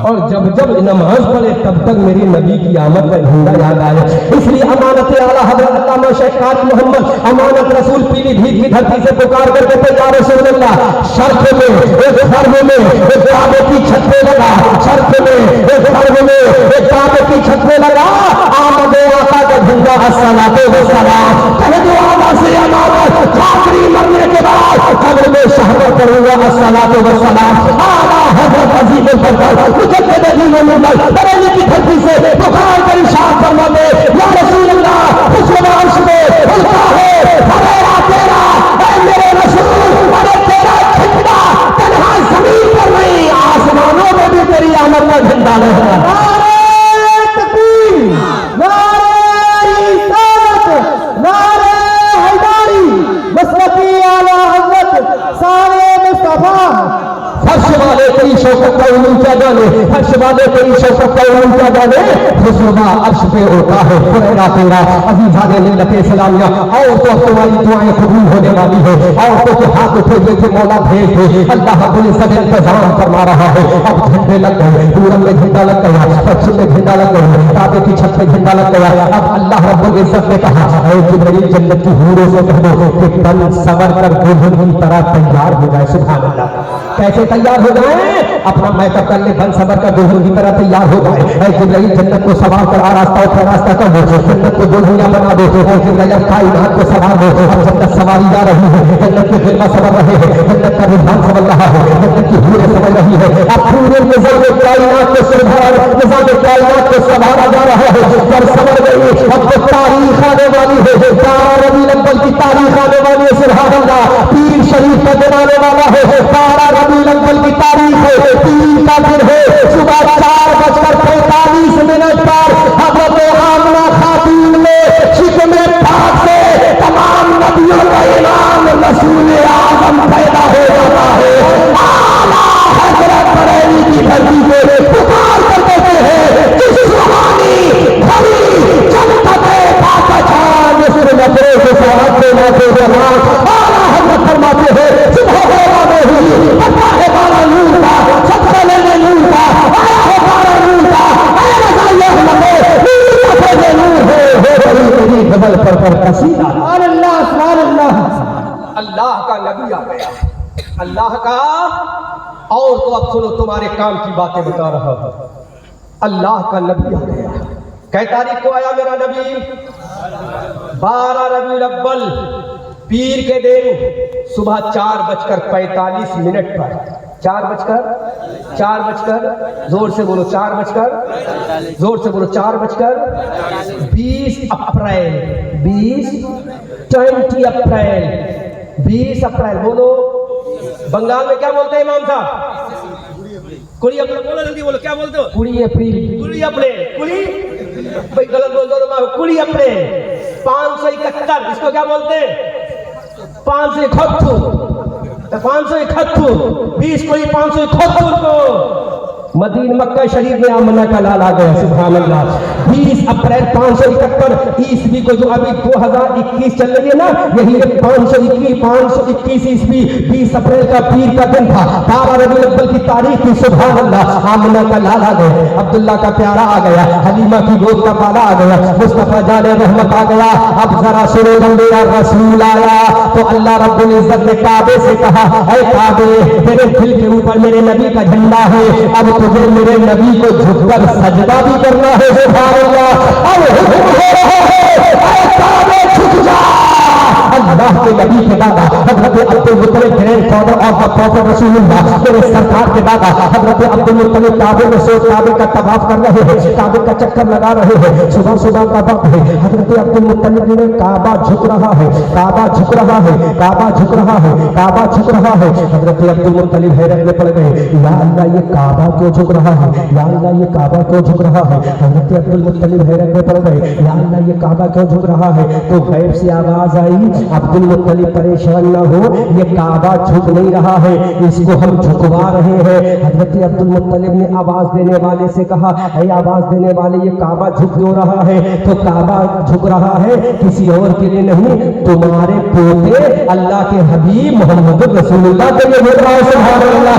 और जब जब नमाज पढ़े तब तक मेरी नबी की आमद का झंडा याद आए। इसलिए अमानत आला हज़रत अल्लामा शेख काजी मोहम्मद अमानत रसूल पीलीभीत की धरती से पुकार करके थे, या रसूल अल्लाह, शर्फ में एक फर्म में एक काबे की छत पे लगा, शर्फ में एक फर्म में एक काबे की छत पे लगा, आमद आका का झंडा अस्सलातु वस्सलाम, कह दो आवाज़ से अमानत आखिरी मरने के बाद कब्र में शहादत करूंगा अस्सलातु वस्सलाम आला हज़रत अज़ीज़ अल-बरकत मुजद्दिद दीन व मिल्लत बरेली की धरती से पुकार कर इरशाद फरमाते, या रसूल अल्लाह, उस अर्श में उल्टा है फरेरा तेरा, ऐ मेरे रसूल, अरे तेरा झंडा तन्हा ज़मीन पर नहीं आसमानों में भी तेरी आमद का झंडा लहरा। नारे तकबीर, नारे रिसालत, नारे हैदरी, मसलकी आला हज़रत सारे मुस्तफा। फर्श वाले तेरी शौकत का ऊंचा जाने, फर्श वाले तेरी शौकत का ऊंचा जाने, खुशनुमा अर्श पे होता है फुरैरा तेरा। अज़ीज़ाने मिल्लते इस्लामिया, और तो तुम्हारी दुआएं कबूल होने वाली है, और तो के हाथ उठे हुए थे मौला भेज दे, अल्लाह पुलिस सब इंतजाम फरमा रहा है। अब झंडे लग गए, पूरब में झंडा लग गया, पश्चिम में झंडा लग गया, काबे की छत पे झंडा लग गया। अब अल्लाह रब्बुल इज्जत ने कहा, ऐ जिब्रील जन्नत की हूरों से कह दो कि तन सवर कर दुल्हन की तरह तैयार हो जाए। सुभान अल्लाह, कैसे तैयार हो जाए? अपना मेकअप कर ले, बन सबर कर दुल्हन की तरह तैयार हो जाए। ऐ जिब्राइल जन्नत को सवार कर आ रास्ता उठा, रास्ता कर दो, जन्नत को दुल्हनिया बना दो। ऐ जिब्राइल कायनात को सवार दो, अब जन्नत सवारी जा रही है, जन्नत के फिल्मा सवर रहे हैं, जन्नत का रुझान समझ रहा है, जन्नत की हूरें समझ रही है। अब पूरे निज़ाम कायनात को सुधार, निज़ाम कायनात को संभाला जा रहा है। जब समझ गई अब तो तारीख आने वाली है, रबीउल अव्वल की तारीख आने वाली है। सुभान अल्लाह, पीर शरीफ का दिन आने वाला है, 12 रबीउल अव्वल की तारीख है, 3 का दिन है। सुबह 4:45 पर हज़रत आमना खातून ने शिकमे पाक से तमाम नबियों का इमाम रसूल आज़म पैदा हो जाता है। आला हज़रत बरेली की धरती से पुकार कर देते हैं, जिस सुहानी घड़ी जनपते पाकिस्तान सिर नजरे से सहारे नाते जहां, आला हज़रत फरमाते हैं सुबह होगा में हुई, पता है बारा नूर का, सबसे लेने नूर का, आया है बारा नूर का, आया रज़ाइया लगे नूर का से नूर है बड़ी तेरी गजल पर कसीदा। अल्लाह सुभान अल्लाह, अल्लाह का नबी आ गया, अल्लाह का। और तो अब सुनो, तुम्हारे काम की बातें बता रहा हूं। अल्लाह का नबी आ गया। कै तारीख को आया मेरा नबी? 12 रबीउल अव्वल पीर के दिन सुबह 4:45 पर, 4:4 जोर से बोलो, 4:4 जोर से बोलो, 4:20 अप्रैल, 20 अप्रैल, 20 अप्रैल बोलो। बंगाल में क्या बोलते हैं इमाम साहब? कुड़ी अप्रैल बोलो, जल्दी बोलो, क्या बोलते हो? कुड़ी अप्रैल, कुड़ी अप्रैल, कुड़ी भाई गलत बोल दो, कुड़ी अप्रैल 571, इसको क्या बोलते हैं? 571, 571, 20 को 571 को मदीन मक्का शरीफ में आमना का लाल आ गया। सुभान अल्लाह। 20 अप्रैल 571 ईस्वी को, जो अभी 2021 चल रही है ना, यही 521 ईस्वी 20 अप्रैल का पीर का दिन था। 12 रबीउल अव्वल की तारीख थी। सुभान अल्लाह। आमना का लाल आ गया, अब्दुल्ला का प्यारा आ गया, हलीमा की गोद का बाला आ गया, मुस्तफा जाने रहमत आ गया। अब जरा सुनो, मेरा रसूल आया तो अल्लाह रब्बुल इज्जत ने काबे से कहा, ऐ काबे, तेरे दिल के ऊपर मेरे नबी का झंडा है, अब तुझे मेरे नबी को झुककर सजदा भी करना है। सुभान अल्लाह। अब हुक्म हो रहा है, ऐ काबे झुक जा। अल्लाह के नबी के दादा हजरत Abdul मुत्तलिब grandfather of the prophet रसूलुल्लाह, मेरे सरकार के दादा हजरत अब्दुल मुत्तलिब काबे में सोच काबे का तवाफ कर रहे हैं, काबे का चक्कर लगा रहे हैं। सुबह सुबह का वक्त है, हजरत अब्दुल मुत्तलिब ने काबा झुक रहा है, काबा झुक रहा है, काबा झुक रहा है, काबा झुक रहा है। हजरत अब्दुल मुत्तलिब हैरत में पड़ गए, या अल्लाह ये काबा क्यों झुक रहा है, या अल्लाह ये काबा क्यों झुक रहा है। हजरत अब्दुल मुत्तलिब हैरत में पड़ गए, या अल्लाह ये काबा क्यों झुक रहा है। तो गैब से आवाज आई, अब्दुल मुत्तलिब परेशान ना हो, ये काबा झुक नहीं रहा है, इसको हम झुकवा रहे हैं। हजरत अब्दुल मुत्तलिब ने आवाज देने वाले से कहा, ऐ आवाज देने वाले, ये काबा झुक क्यों रहा है। तो काबा झुक रहा है किसी और के लिए नहीं, तुम्हारे पोते अल्लाह के हबीब मोहम्मद रसूलुल्लाह के लिए झुक रहा है। सुभान अल्लाह।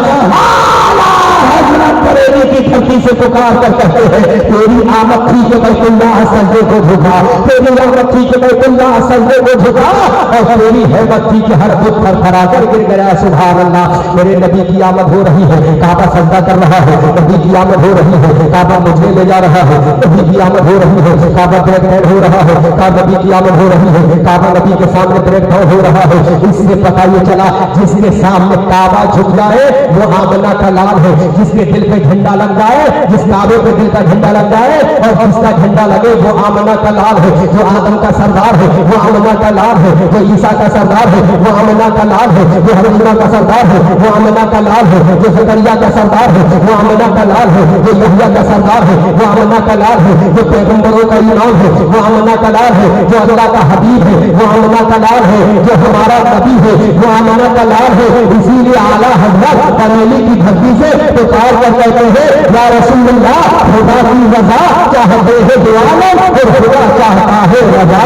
हजरत बरेली की धरती से पुकार कर कहते हैं, तेरी आमद थी कि बैतुल्लाह सजदे को झुका, तेरी आमद थी कि बैतुल्लाह सजदे को झुका, और तेरी हैबत थी कि हर बुत पर खड़ा कर गिर गया। सुभान अल्लाह। मेरे नबी की आमद हो रही है, काबा सजदा कर रहा है, नबी की आमद हो रही है, काबा मुझे ले जा रहा है, नबी की आमद हो रही है, काबा ब्रेक डाउन हो रहा है, काबा नबी की आमद हो रही है, काबा नबी के सामने ब्रेक डाउन हो रहा है। इससे पता ये चला, जिसके सामने काबा झुक जाए वो आमना का लाल है, जिसके दिल पे झंडा लग जाए, जिस काबे पे दिल का झंडा लग जाए और जिसका झंडा लगे वो आमना का लाल है। जो आदम का सरदार है वो आमना का लाल है, जो ईसा का सरदार है वो आमना का लाल है, जो हरीमा का सरदार है वो आमना का लाल है, जो जकरिया का सरदार है वो आमना का लाल है, जो यहया का सरदार है वो आमना का लाल है, जो पैगंबरों का इमाम है वो आमना का लाल है, जो अल्लाह का हबीब है वो आमना का लाल है, जो हमारा नबी है वो आमना का लाल है। इसीलिए आला हजरत बरेली की धरती से पुकार कर कहते हैं, या रसूलुल्लाह, खुदा की रजा चाहते हैं दीवाने और खुदा चाहता है रजा।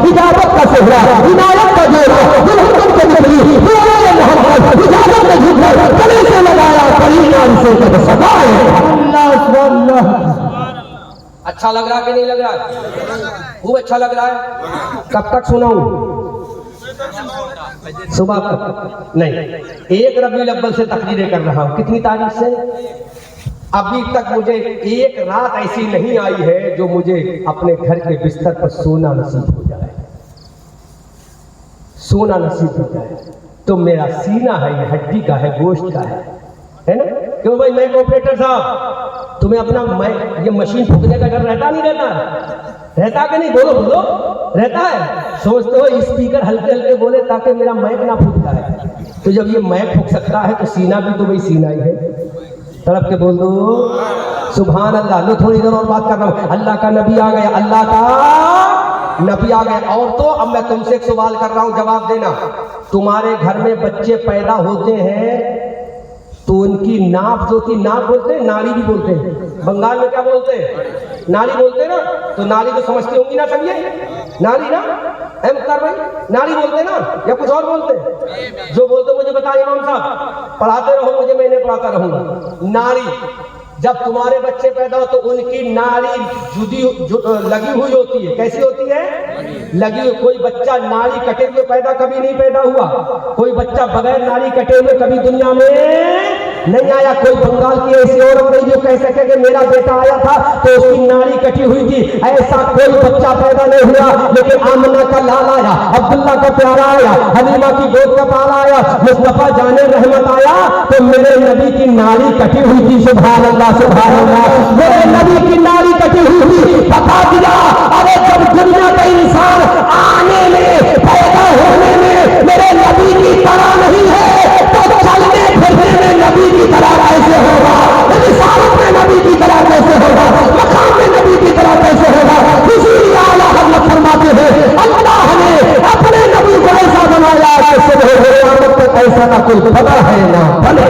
इजाजत का सेहरा, इनायत का जोड़ा, दुल्हन के नबी मोहम्मद इजाजत का झूठा गले से लगाया, कलीना से कब सदाए। अल्लाह। अच्छा लग रहा कि नहीं लग रहा? खूब अच्छा लग रहा है। कब तक सुनाऊं? सुबह तक नहीं, 1 रबीउल अव्वल से तकरीरें कर रहा हूं। कितनी तारीख से? अभी तक मुझे एक रात ऐसी नहीं आई है जो मुझे अपने घर के बिस्तर पर सोना नसीब हो जाए, सोना नसीब हो जाए। तो मेरा सीना है, ये हड्डी का है, गोश्त का है ना? क्यों भाई मैं ऑपरेटर साहब, तुम्हें अपना ये मशीन फूकने का डर रहता नहीं रहता? रहता कि नहीं? बोलो बोलो, रहता है। सोचते हो स्पीकर हल्के हल्के बोले ताकि मेरा मैक ना फूकता है, तो जब ये मैक फूक सकता है तो सीना भी तो वही सीना ही है। तड़प के बोल दो सुभान अल्लाह। लो थोड़ी देर और बात कर रहा हूँ। अल्लाह का नबी आ गया, अल्लाह का नबी आ गया। और तो अब मैं तुमसे एक सवाल कर रहा हूँ, जवाब देना। तुम्हारे घर में बच्चे पैदा होते हैं तो उनकी नाप जो थी, नाप बोलते हैं, नाड़ी भी बोलते हैं, बंगाल में क्या बोलते हैं? नाड़ी बोलते हैं ना। तो नाड़ी तो समझती होंगी ना सब, ये नाड़ी ना है मुख्तार भाई, नाड़ी बोलते ना या कुछ और बोलते हैं? जो बोलते मुझे बताइए इमाम साहब, पढ़ाते रहो मुझे, मैं नहीं पढ़ाता रहूंगा। नाड़ी, जब तुम्हारे बच्चे पैदा हो तो उनकी नाड़ी लगी हुई होती है। कैसी होती है? लगी हुई। कोई बच्चा नाड़ी कटे हुए कभी नहीं पैदा हुआ, कोई बच्चा बगैर नाड़ी कटे हुए कभी दुनिया में नहीं आया। कोई बंगाल की ऐसी औरत नहीं जो कह सके कि मेरा बेटा आया था तो उसकी नाड़ी कटी हुई थी, ऐसा कोई बच्चा पैदा नहीं हुआ। लेकिन आमना का लाल आया, अब्दुल्ला का प्यारा आया, हलीमा की गोद का बाल आया, मुस्तफा जाने रहमत आया, तो मेरे नबी की नाड़ी कटी हुई थी। सुभान अल्लाह, सुभान अल्लाह। मेरे नबी की नाड़ी कटी हुई थी। बता दिया, अरे जब दुनिया का इंसान आने में, पैदा होने में मेरे नबी की तरह नहीं है तो चलने फिरने में नबी की तरह कैसे होगा? रिसालत में नबी की तरह कैसे होगा? मकाम में नबी की तरह कैसे होगा? इसीलिए आला हज़रत फरमाते हैं, अल्लाह ने अपने नबी को ऐसा बनाया कि सुबह क़यामत तक ऐसा ना कोई पता है ना बने।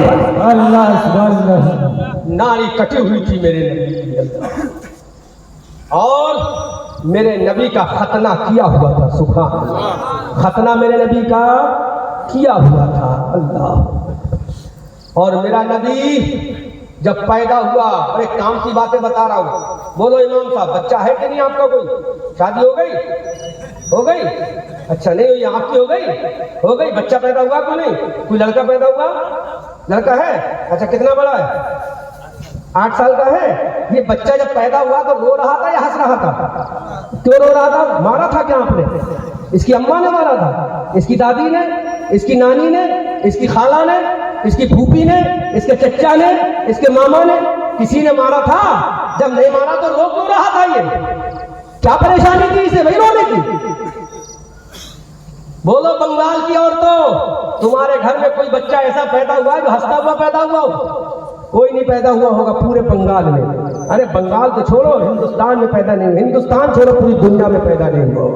नारी कटी हुई थी मेरे नबी की अल्लाह। और मेरे नबी का खतना किया हुआ था, सुभान अल्लाह, खतना मेरे नबी का किया हुआ था अल्लाह। और मेरा नबी जब पैदा हुआ, अरे काम की बातें बता रहा हूँ, बोलो इमाम साहब बच्चा है कि नहीं आपका? कोई शादी हो गई? हो गई? अच्छा नहीं हुई, आपकी हो गई? हो गई। बच्चा पैदा हुआ क्यों नहीं? कोई लड़का पैदा हुआ? लड़का है? अच्छा कितना बड़ा है? 8 साल का है। ये बच्चा जब पैदा हुआ तो रो रहा था या हंस रहा था? क्यों रो रहा था? मारा था क्या आपने? इसकी अम्मा ने मारा था, इसकी दादी ने, इसकी नानी ने, इसकी खाला ने, इसकी फूफी ने, इसके चचा ने, इसके मामा ने, किसी ने मारा था? जब नहीं मारा तो रो क्यों रहा था? ये क्या परेशानी थी इसे भाई रोने की? बोलो बंगाल की औरतों, तुम्हारे घर में कोई बच्चा ऐसा पैदा हुआ है जो हंसता हुआ पैदा हुआ हो? कोई नहीं पैदा हुआ होगा पूरे बंगाल में। अरे बंगाल तो छोड़ो, हिंदुस्तान में पैदा नहीं, हिंदुस्तान छोड़ो पूरी दुनिया में पैदा नहीं हुआ।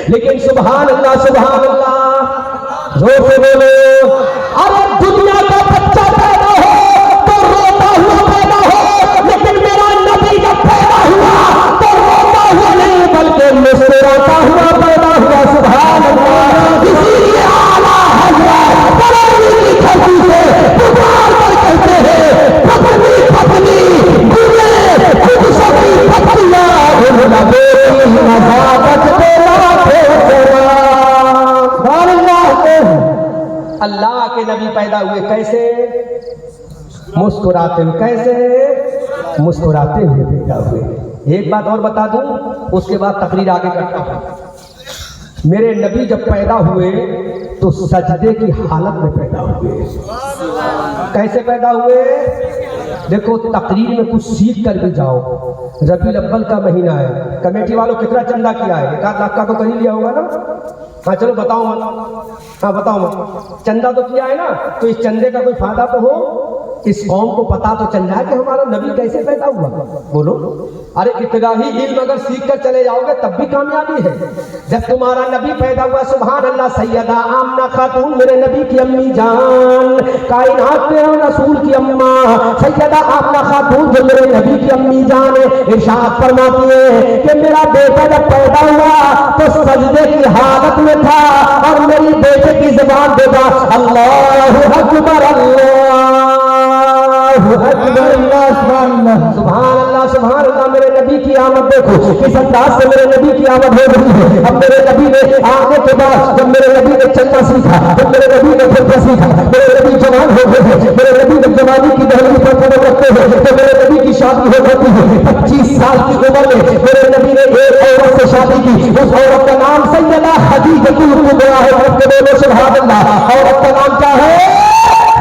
लेकिन सुभान अल्लाह, सुभान अल्लाह, जोर से बोलो। अरे दुनिया का बच्चा पैदा हो तो रोता हुआ पैदा हो, लेकिन मेरा नबी जब पैदा हुआ तो रोता हुआ नहीं बल्कि मुस्कुराता हुआ पैदा हुआ। सुभान अल्लाह। इसीलिए आला हज़रत बरेली की धरती से पुकार कर कहते हैं, पत्नी पत्नी दुनिया खुद सभी पत्नियां उनका बेटी नजाकत को लाखे सलाम। सुभान अल्लाह। अल्लाह के नबी पैदा हुए कैसे? मुस्कुराते हुए। कैसे? मुस्कुराते हुए पैदा हुए। एक बात और बता दूं, उसके बाद तकरीर आगे करता हूं। मेरे नबी जब पैदा हुए तो सजदे की हालत में पैदा हुए। कैसे पैदा हुए? देखो तकरीर में कुछ सीख कर भी जाओ। रबीउल अव्वल का महीना है, कमेटी वालों कितना चंदा किया है? 1 लाख का तो कर ही लिया होगा ना? हाँ चलो बताओ मत, हाँ बताओ मत, चंदा तो किया है ना? तो इस चंदे का कोई फायदा तो हो? इस कौम को पता तो चल जाए कि हमारा नबी कैसे पैदा हुआ। बोलो। अरे इतना ही इल्म अगर सीख कर चले जाओगे तब भी कामयाबी है। जब तुम्हारा नबी पैदा हुआ, सुभान अल्लाह, सैयदा आमना खातून मेरे नबी की अम्मी जान, कायनात के रसूल की अम्मा सैयदा आमना खातून जो मेरे नबी की अम्मी जान है, इरशाद फरमाती है कि मेरा बेटा जब पैदा हुआ तो सजदे की हालत में था और मेरी बेटे की जुबान देगा अल्लाहु अकबर, सुभान अल्लाह, सुभान अल्लाह। मेरे नबी की आमद देखो, किस अंदाज से मेरे नबी की आमद हो रही है। अब मेरे नबी ने आने के बाद जब मेरे नबी ने चलना सीखा, जब मेरे नबी ने फिरना सीखा, मेरे नबी जवान हो गए हैं, मेरे नबी ने जवानी की दहलीज पर कदम रखते हैं तो मेरे नबी की शादी हो जाती है। 25 साल की उम्र में मेरे नबी ने एक औरत से शादी की। उस औरत का नाम सैयदा खदीजतुल कुबरा है। सुभान अल्लाह। औरत का नाम क्या है?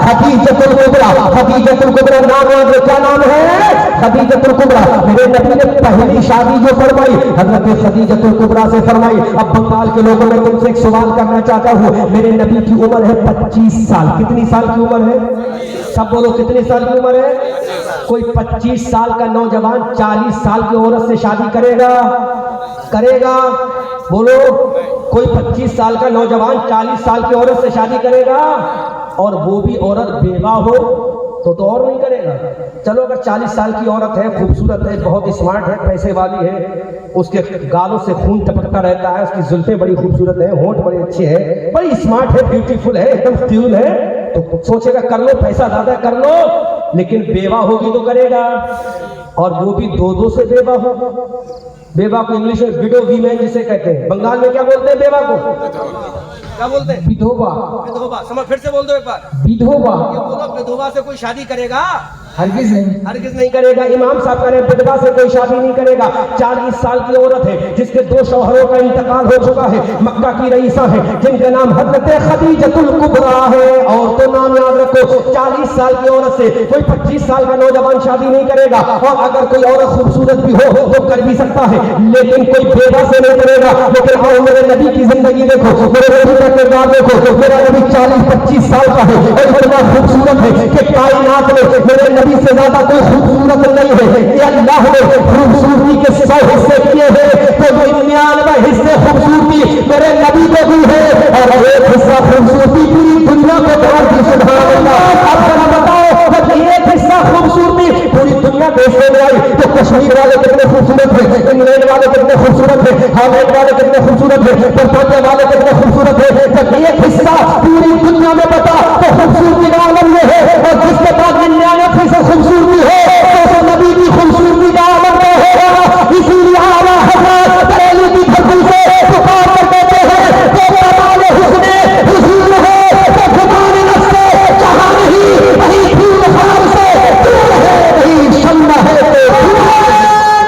खदीजतुल कुबरा। खदीजतुल कुबरा नाम है। क्या नाम है? खदीजतुल कुबरा। मेरे नबी ने पहली शादी जो फरमाई हजरत खदीजतुल कुबरा से फरमाई। अब बंगाल के लोगों में तुमसे एक सवाल करना चाहता हूँ। मेरे नबी की उम्र है 25 साल। कितनी साल की उम्र है? सब बोलो कितने साल की उम्र है? कोई 25 साल का नौजवान 40 साल की औरत से शादी करेगा? करेगा? बोलो। कोई 25 साल का नौजवान 40 साल की औरत से शादी करेगा? और वो भी औरत बेवा हो तो और नहीं करेगा। चलो अगर 40 साल की औरत है, खूबसूरत है, बहुत स्मार्ट है, पैसे वाली है, उसके गालों से खून टपकता रहता है, उसकी जुल्फें बड़ी खूबसूरत है, होंठ बड़े अच्छे हैं, बड़ी स्मार्ट है, ब्यूटीफुल है, एकदम क्यूट है, तो सोचेगा कर लो, पैसा ज्यादा कर लो। लेकिन बेवा होगी तो करेगा, और वो भी 2-2 से बेवा हो। बेवा को इंग्लिश में विडो वीमेन जिसे कहते हैं, बंगाल में क्या बोलते हैं बेवा को? क्या बोलते हैं? विधवा। विधवा। समझ, फिर से बोल दो एक बार। विधवा। ये बोलो, विधवा से कोई शादी करेगा? हरगिज नहीं, हरगिज नहीं करेगा। इमाम साहब कह रहे हैं विधवा से कोई शादी नहीं करेगा। 40 साल की औरत है जिसके 2 शौहरों का इंतकाल हो चुका है, मक्का की रईसा है जिनका नाम हजरत खदीजतुल कुबरा है। और तो नाम याद रखो, 40 साल की औरत से कोई 25 साल का नौजवान शादी नहीं करेगा। और अगर कोई औरत खूबसूरत भी हो तो कर भी सकता है, लेकिन कोई बेवा से नहीं करेगा। लेकिन आओ मेरे नबी की जिंदगी देखो, मेरे नबी का किरदार देखो। मेरा नबी 40-25 साल का है और इतना खूबसूरत है कि कायनात में मेरे नबी से ज्यादा कोई खूबसूरत नहीं है। ये अल्लाह ने खूबसूरती के 100 हिस्से किए हैं तो 99 हिस्से खूबसूरती मेरे नबी को भी है, और एक हिस्सा खूबसूरती पूरी दुनिया को बांट दी। सुभान अल्लाह। अब जरा बताओ देशों में आई तो कश्मीर वाले कितने खूबसूरत है, इंग्लैंड वाले कितने खूबसूरत है, हॉलैंड वाले कितने खूबसूरत है, बर्तानिया वाले कितने खूबसूरत है। जब एक हिस्सा पूरी दुनिया में बता तो खूबसूरती का आलम ये है, और जिसके पास 99% खूबसूरती है तो नबी की खूबसूरती का आलम वो होगा। इसीलिए आला हज़रत बरेली की धरती से पुकार कर कहते हैं तो कमाल हुस्ने हुजूर है तो गुमान नफ्से जहां नहीं वही फूल हार से दूर है, वही शम्मा है तो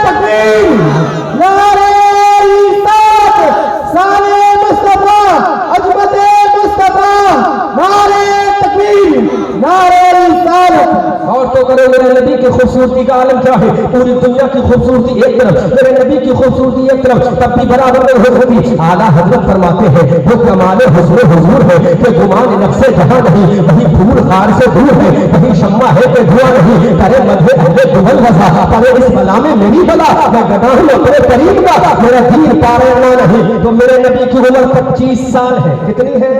तकबीर नारे रिसालत साले मुस्तफा अजमत मुस्तफा नारे तकबीर नारे रिसालत। और तो करो मेरे नबी की खूबसूरती का आलम क्या है। पूरी दुनिया की खूबसूरती एक तरफ, मेरे नबी की खूबसूरती एक तरफ, तब भी बराबर में हो सकती। आला हजरत फरमाते हैं वो कमाल हुस्न हुजूर है कि गुमान नफ्से जहां नहीं वही फूल हार से दूर है, वही शम्मा है कि धुआं नहीं करे मध्य अहले दुल्हन वसा पर इस बला में मेरी बला मैं गदा हूं अपने करीब का मेरा दीन पारना नहीं। तो मेरे नबी की उम्र 25 साल है। कितनी है?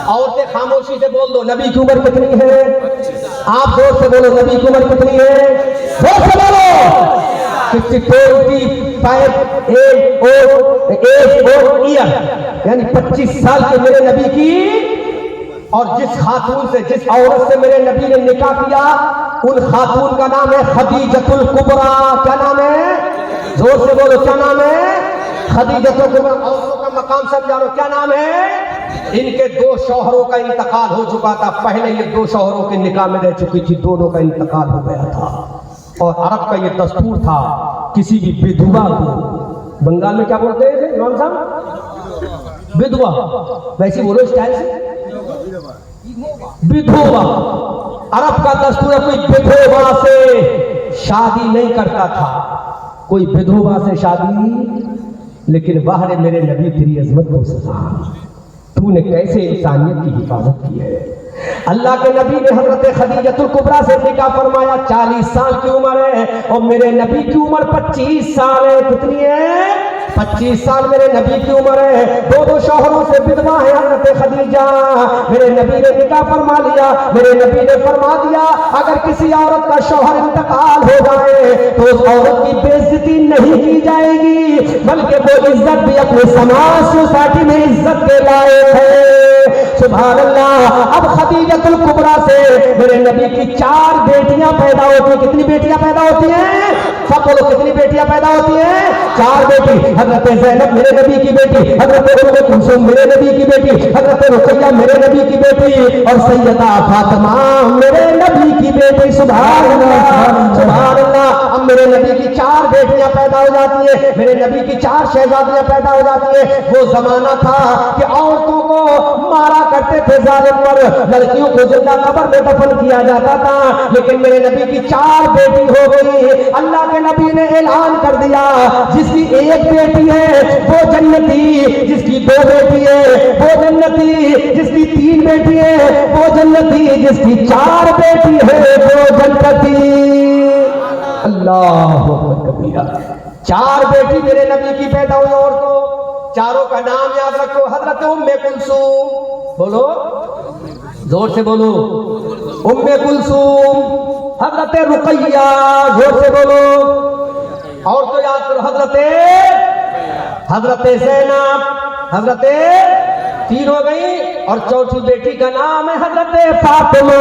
औरतें खामोशी से बोल दो नबी की उम्र कितनी है? आप जोर से बोलो नबी की उम्र कितनी है? जोर से बोलो। 65 ईयर यानी 25 साल के मेरे नबी की। और जिस खातून से जिस औरत से मेरे नबी ने निकाह किया उन खातून का नाम है खदीजतुल कुबरा। क्या नाम है? जोर से बोलो क्या नाम है? खदीजतुल कुबरा। औरतों का मकाम समझा लो क्या नाम है? इनके 2 शौहरों का इंतकाल हो चुका था। पहले ये 2 शौहरों के निकाह में रह चुकी थी, दोनों का इंतकाल हो गया था। और अरब का ये दस्तूर था किसी भी विधवा को, बंगाल में क्या बोलते हैं इमाम साहब? विधवा। वैसे बोलो स्टाइल से, विधवा। अरब का दस्तूर है कोई विधवा से शादी नहीं करता था, कोई विधवा से शादी। लेकिन वाह रे मेरे नबी तेरी अजमत को सजा, तूने कैसे इंसानियत की हिफाजत की है। अल्लाह के नबी ने हजरत खदीजतुल कुबरा से निकाह फरमाया। 40 साल की उम्र है और मेरे नबी की उम्र 25 साल है। कितनी है? 25 साल मेरे नबी की उम्र है। 2 शौहरों से विधवा है हजरत खदीजा। मेरे नबी ने निकाह फरमा लिया। मेरे नबी ने फरमा दिया अगर किसी औरत का शौहर इंतकाल हो जाए तो उस औरत की बेइज्जती नहीं की जाएगी, बल्कि वो इज्जत भी अपने समाज सोसाइटी में इज्जत के लायक है। सुभान अल्लाह। अब खदीजतुल कुबरा से मेरे नबी की 4 बेटियां पैदा होती हैं। कितनी बेटियां पैदा होती हैं? सब बोलो कितनी बेटियां पैदा होती हैं? 4 बेटी। हजरत ज़ैनब मेरे नबी की बेटी, हजरत उम्मे कुलसूम मेरे नबी की बेटी, हजरत रुक़ैया मेरे नबी की बेटी और सैयदा फातिमा मेरे नबी की बेटी। सुभान अल्लाह सुभान अल्लाह। अब मेरे नबी की 4 बेटियां पैदा हो जाती है, मेरे नबी की 4 शहजादियां पैदा हो जाती है। वो जमाना था कि औरतों को मारा करते थे जालिम पर, लड़कियों को जिंदा कब्र में दफन किया जाता था। लेकिन मेरे नबी की 4 बेटी हो गई। अल्लाह के नबी ने ऐलान कर दिया जिसकी 1 बेटी है वो जन्नती, जिसकी 2 बेटी है वो जन्नती, जिसकी 3 बेटी है वो जन्नती, जिसकी 4 बेटी है वो जन्नती। अल्लाह कबीरा। 4 बेटी मेरे नबी की पैदा हुई। और तो चारों का नाम याद रखो। हजरत उम्मे कुलसूम, बोलो जोर से बोलो, उम्मे कुलसूम। हजरत रुक़ैया, जोर से बोलो। और तो याद करो हजरत ज़ैनब, हजरत 3 हो गई। और चौथी बेटी का नाम है हजरत फातिमा।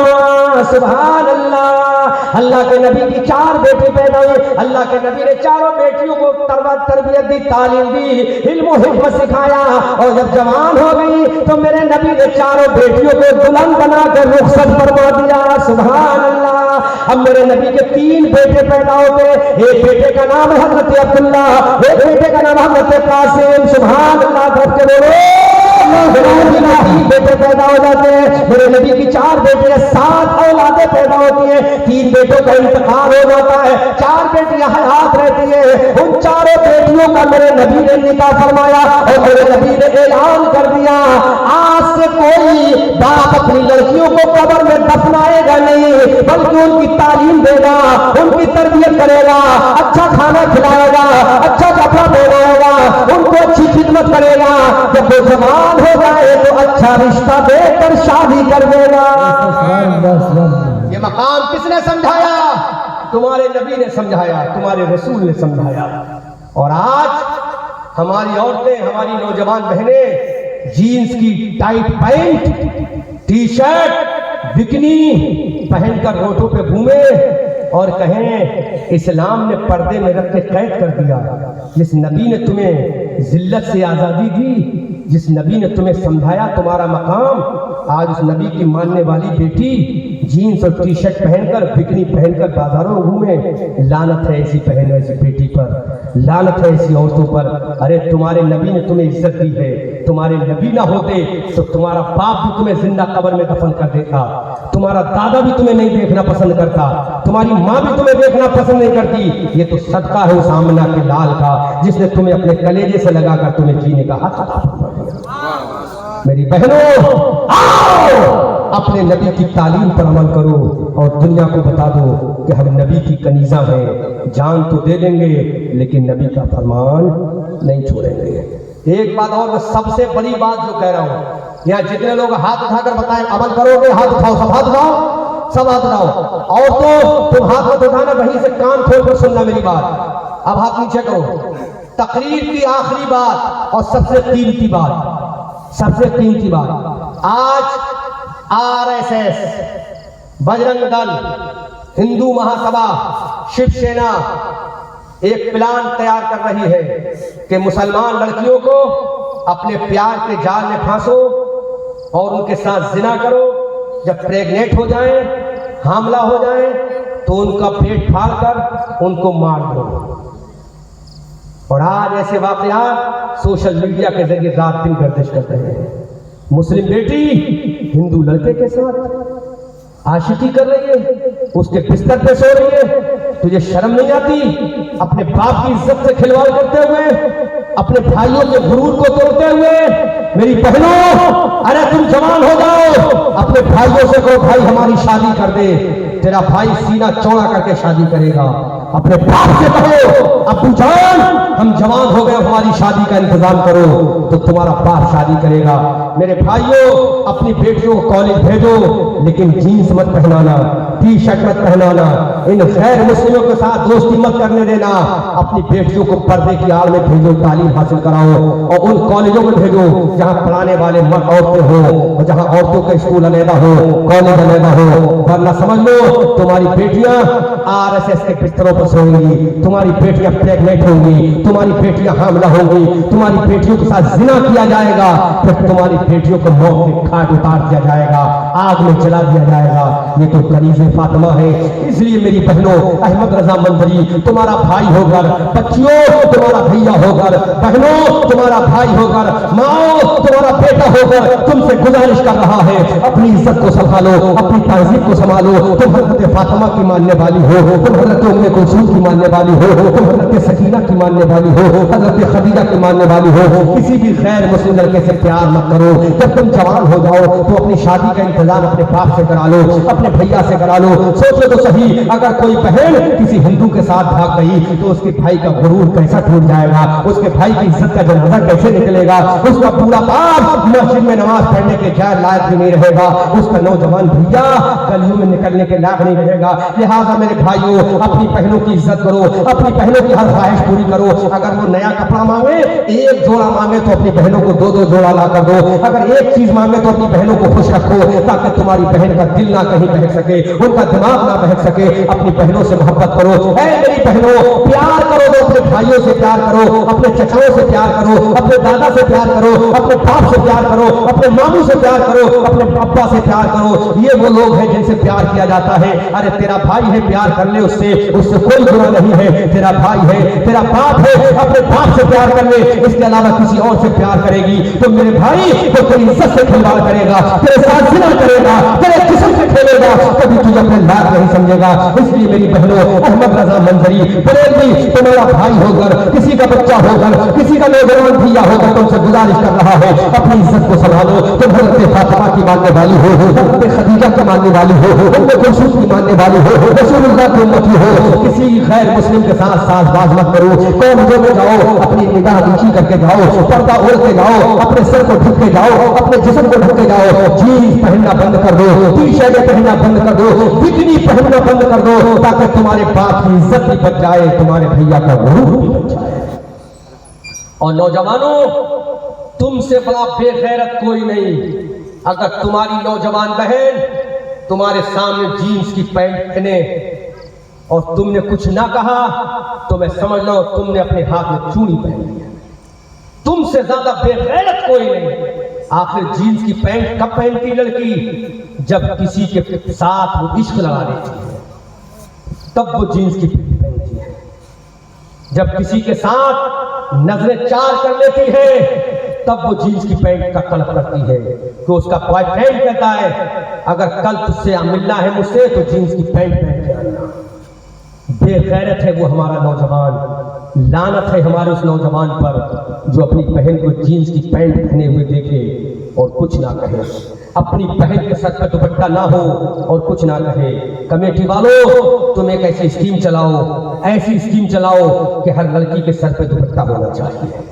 सुभान अल्लाह। अल्लाह के नबी की 4 बेटी पैदा हुई। अल्लाह के नबी ने चारों बेटियों को तरबियत दी, तालीम दी, इल्म हिकमत सिखाया। और जब जवान हो गई तो मेरे नबी ने चारों बेटियों को दुल्हन बनाकर रुखसत फरमा दिया। सुभान अल्लाह। अब मेरे नबी के 3 बेटे पैदा होते। एक बेटे का नाम है हजरत अब्दुल्ला, एक बेटे का नाम हजरत कासिम। सुभान अल्लाह। करके बोलो मेरे नबी के 3 बेटे पैदा हो जाते हैं। मेरे नबी की 4 बेटियां, 7 औलादें पैदा होती हैं। 3 बेटों का इंतकाल हो जाता है, 4 बेटियां हयात रहती है। उन चारों बेटियों का मेरे नबी ने निकाह फरमाया और मेरे नबी ने ऐलान कर दिया आज से कोई बाप अपनी लड़कियों को कब्र में दफनाएगा नहीं, बल्कि उनकी तालीम देगा, उनकी तरबियत करेगा, अच्छा खाना खिलाएगा, अच्छा कपड़ा पहनाएगा, उनको अच्छी खिदमत करेगा। जब वो जवान हो जाए तो अच्छा रिश्ता देकर शादी कर देगा। ये मकाम किसने समझाया? تمہارے نبی نے سمجھایا، تمہارے رسول نے سمجھایا، اور آج ہماری عورتیں، ہماری نوجوان بہنیں جینز کی ٹائٹ پینٹ، ٹی شرٹ، بکنی پہن کر روڈوں پہ گھومیں اور کہیں اسلام نے پردے میں رکھ کے قید کر دیا۔ جس نبی نے تمہیں ذلت سے آزادی دی، جس نبی نے تمہیں سمجھایا تمہارا مقام، آج اس نبی کی ماننے والی بیٹی جینز اور ٹی شرٹ پہن کر، بکنی پہن کر بازاروں میں گھومے۔ لعنت ہے ایسی بہن ایسی بیٹی پر، لعنت ہے ایسی عورتوں پر۔ ارے تمہارے نبی نے تمہیں عزت دی ہے، تمہارے نبی نہ ہوتے تو تمہارا باپ بھی تمہیں زندہ قبر میں دفن کر دیتا، تمہارا دادا بھی تمہیں نہیں دیکھنا پسند کرتا، تمہاری ماں بھی تمہیں دیکھنا پسند نہیں کرتی۔ یہ تو صدقہ ہے اس آمنہ کے لال کا جس نے تمہیں اپنے کلیجے سے لگا کر تمہیں جینے کا حق عطا فرمایا۔ میری بہنوں، آؤ اپنے نبی کی تعلیم پر عمل کرو اور دنیا کو بتا دو کہ ہم نبی کی کنیزاں ہیں، جان تو دے دیں گے لیکن نبی کا فرمان نہیں چھوڑیں گے۔ ایک بات اور، میں سب سے بڑی بات جو کہہ رہا ہوں، یہاں جتنے لوگ ہاتھ اٹھا کر بتائیں عمل کرو گے، ہاتھ اٹھاؤ، سب ہاتھ اٹھاؤ، سب ہاتھ اٹھاؤ۔ اور تو تم ہاتھ مت اٹھانا، وہیں سے کان کھول کر سننا میری بات۔ اب ہاتھ نیچے کرو۔ تقریر کی آخری بات اور سب سے قیمتی بات، سب سے قیمتی بات، آج RSS، بجرنگ دل، ہندو مہاسبھا، شیو سینا ایک پلان تیار کر رہی ہے کہ مسلمان لڑکیوں کو اپنے پیار کے جال میں پھانسو اور ان کے ساتھ زنا کرو، جب پریگنیٹ ہو جائیں، حاملہ ہو جائیں تو ان کا پیٹ پھاڑ کر ان کو مار دو۔ اور آج ایسے واقعات سوشل میڈیا کے ذریعے رات دن گردش کر رہے ہیں۔ مسلم بیٹی ہندو لڑکے کے ساتھ عاشقی کر رہی ہے، اس کے بستر پہ سو رہی ہے، تجھے شرم نہیں آتی؟ اپنے باپ کی عزت سے کھلواڑ کرتے ہوئے، اپنے بھائیوں کے غرور کو توڑتے ہوئے۔ میری بہنوں، ارے تم جوان ہو جاؤ، اپنے بھائیوں سے کہو بھائی ہماری شادی کر دے، تیرا بھائی سینہ چوڑا کر کے شادی کرے گا۔ اپنے باپ سے کہو ابو جان ہم جوان ہو گئے، ہماری شادی کا انتظام کرو، تو تمہارا باپ شادی کرے گا۔ میرے بھائیوں، اپنی بیٹیوں کو کالج بھیجو لیکن جینز مت پہنانا، ٹی شرٹ مت پہنانا، ان غیر مسلموں کے ساتھ دوستی مت کرنے دینا۔ اپنی بیٹیوں کو پردے کی آڑ میں بھیجو، تعلیم حاصل کراؤ اور ان کالجوں میں بھیجو جہاں پڑھانے والے مرد عورتیں ہوں اور جہاں عورتوں کے اسکول علیحدہ ہو، کالج علیحدہ ہو، ورنہ سمجھ لو تمہاری بیٹیاں RSS کے بستروں پر سوئیں گی، تمہاری بیٹیاں پریگنیٹ ہوں گی، تمہاری بیٹیاں حاملہ ہوں گی، تمہاری بیٹیوں کے ساتھ زنا کیا جائے گا، پھر تمہاری بیٹیوں کو موت کے گھاٹ اتار دیا جائے گا، آگ میں جلا دیا جائے گا۔ یہ تو کنیز فاطمہ ہے۔ اس لیے میری بہنوں، احمد رضا منظری تمہارا بھائی ہو کر، بچیوں تمہارا بھیا ہو کر، بہنوں تمہارا بھائی ہو کر، ماں تمہارا بیٹا ہو کر تم سے گزارش کر رہا ہے اپنی عزت کو سنبھالو، اپنی تہذیب کو سنبھالو۔ تم حضرت فاطمہ کی ماننے والی ہو، تم حضرت ام کلثوم کی ماننے والی ہو، تم حضرت سکینہ کی ماننے والی ہو، حضرت خدیجہ کی ماننے والی ہو۔ کسی بھی غیر مسلم لڑکے سے پیار مت کرو۔ جب تم جوان ہو جاؤ تو اپنی شادی کا انتظام اپنے باپ سے کرا لو، اپنے بھیا سے کرا لو۔ سوچو تو صحیح، اگر کوئی بہن کسی ہندو کے ساتھ بھاگ گئی تو اس کے بھائی کا غرور کیسا ٹوٹ جائے گا، اس کے بھائی کی عزت کا جنازہ کیسے نکلے گا، اس کا پورا باپ مسجد میں نماز پڑھنے کے غیر لائق بھی نہیں رہے گا، اس کا نوجوان بھیا گلیوں میں نکلنے کے لائق نہیں رہے گا۔ لہٰذا میرے بھائیوں، اپنی بہنوں کی عزت کرو، اپنی بہنوں کی ہر خواہش پوری کرو۔ اگر وہ نیا کپڑا مانگے، ایک جوڑا مانگے تو اپنی بہنوں کو دو دو جوڑا لا کر دو۔ اگر ایک چیز مانگے تو اپنی بہنوں کو خوش رکھو تاکہ تمہاری بہن کا دل نہ کہیں بہک سکے، ان کا دماغ نہ بہک سکے۔ اپنی بہنوں سے محبت کرو۔ اے میری بہنوں، پیار کرو تو اپنے بھائیوں سے پیار کرو، اپنے چچاؤں سے پیار کرو، اپنے دادا سے پیار کرو، اپنے باپ سے پیار کرو، اپنے ماموں سے پیار کرو، اپنے ابا سے پیار کرو۔ یہ وہ لوگ ہیں جن سے پیار کیا جاتا ہے۔ ارے تیرا بھائی ہے، پیار کر لے اس سے کوئی برا نہیں ہے۔ تیرا بھائی ہے، تیرا باپ ہے، اپنے باپ سے پیار کر لے۔ اس کے علاوہ کسی اور سے پیار کرے گی تو میرے بھائی تو تیری عزت سے کھلواڑ کرے گا، تیرے ساتھ زنا کرے گا، تیرے جسم سے کھیلے گا، کبھی تجھے اپنے لائق نہیں سمجھے گا۔ اس لیے میری بہنوں، احمد رضا منظری بریلوی تمہارا بھائی ہو کر، کسی کا بچہ ہو کر، کسی کا نوجوان بھیا ہو کر تم سے گزارش کر رہا ہے اپنی عزت کو سنبھالو۔ تم حضرت فاطمہ کی ماننے والی ہو، حضرت خدیجہ کی ماننے والی ہو، ام کلثوم کی ماننے والی ہو، رسول اللہ کی امتی ہو۔ کسی غیر مسلم کے ساتھ ساز باز مت کرو۔ کالجوں میں جاؤ، اپنی نگاہ نیچی کر کے جاؤ، پردہ اوڑھ کے جاؤ، اپنے سر کو ڈھک کے جاؤ، اپنے جسم کو ڈھک کے جاؤ۔ جینز پہننا बंद कर दो, टी शर्ट पहनना बंद कर दो, बिकनी पहनना बंद कर दो, ताकि तुम्हारे बाप की इज्जत भी बच जाए, तुम्हारे भैया का गुरूर भी बच जाए। और नौजवानों, तुमसे बड़ा बेगैरत कोई नहीं। अगर तुम्हारी नौजवान बहन तुम्हारे सामने जीन्स की पैंट पहने और तुमने कुछ ना कहा तो मैं समझ लो तुमने अपने हाथ में चूड़ी पहन लिया। तुमसे ज्यादा बेगैरत कोई नहीं। आखिर जीन्स की पैंट कब पहनती लड़की? जब किसी के साथ वो इश्क लगा लेती है, तब वो जीन्स की पैंट पहनती है। जब किसी के साथ नजरें चार कर लेती है, तब वो जीन्स की पैंट का तलब करती है कि उसका बॉयफ्रेंड कहता है अगर कल तुझसे मिलना है मुझसे तो जीन्स की पैंट पहन के आना। बेगैरत है वो हमारा नौजवान। लानत है हमारे उस नौजवान पर जो अपनी बहन को जीन्स की पैंट पहने हुए देखे और कुछ ना कहे, अपनी बहन के सर पर दुपट्टा ना हो और कुछ ना कहे। कमेटी वालों, तुम एक ऐसी स्कीम चलाओ, ऐसी स्कीम चलाओ कि हर लड़की के सर पे दुपट्टा होना चाहिए।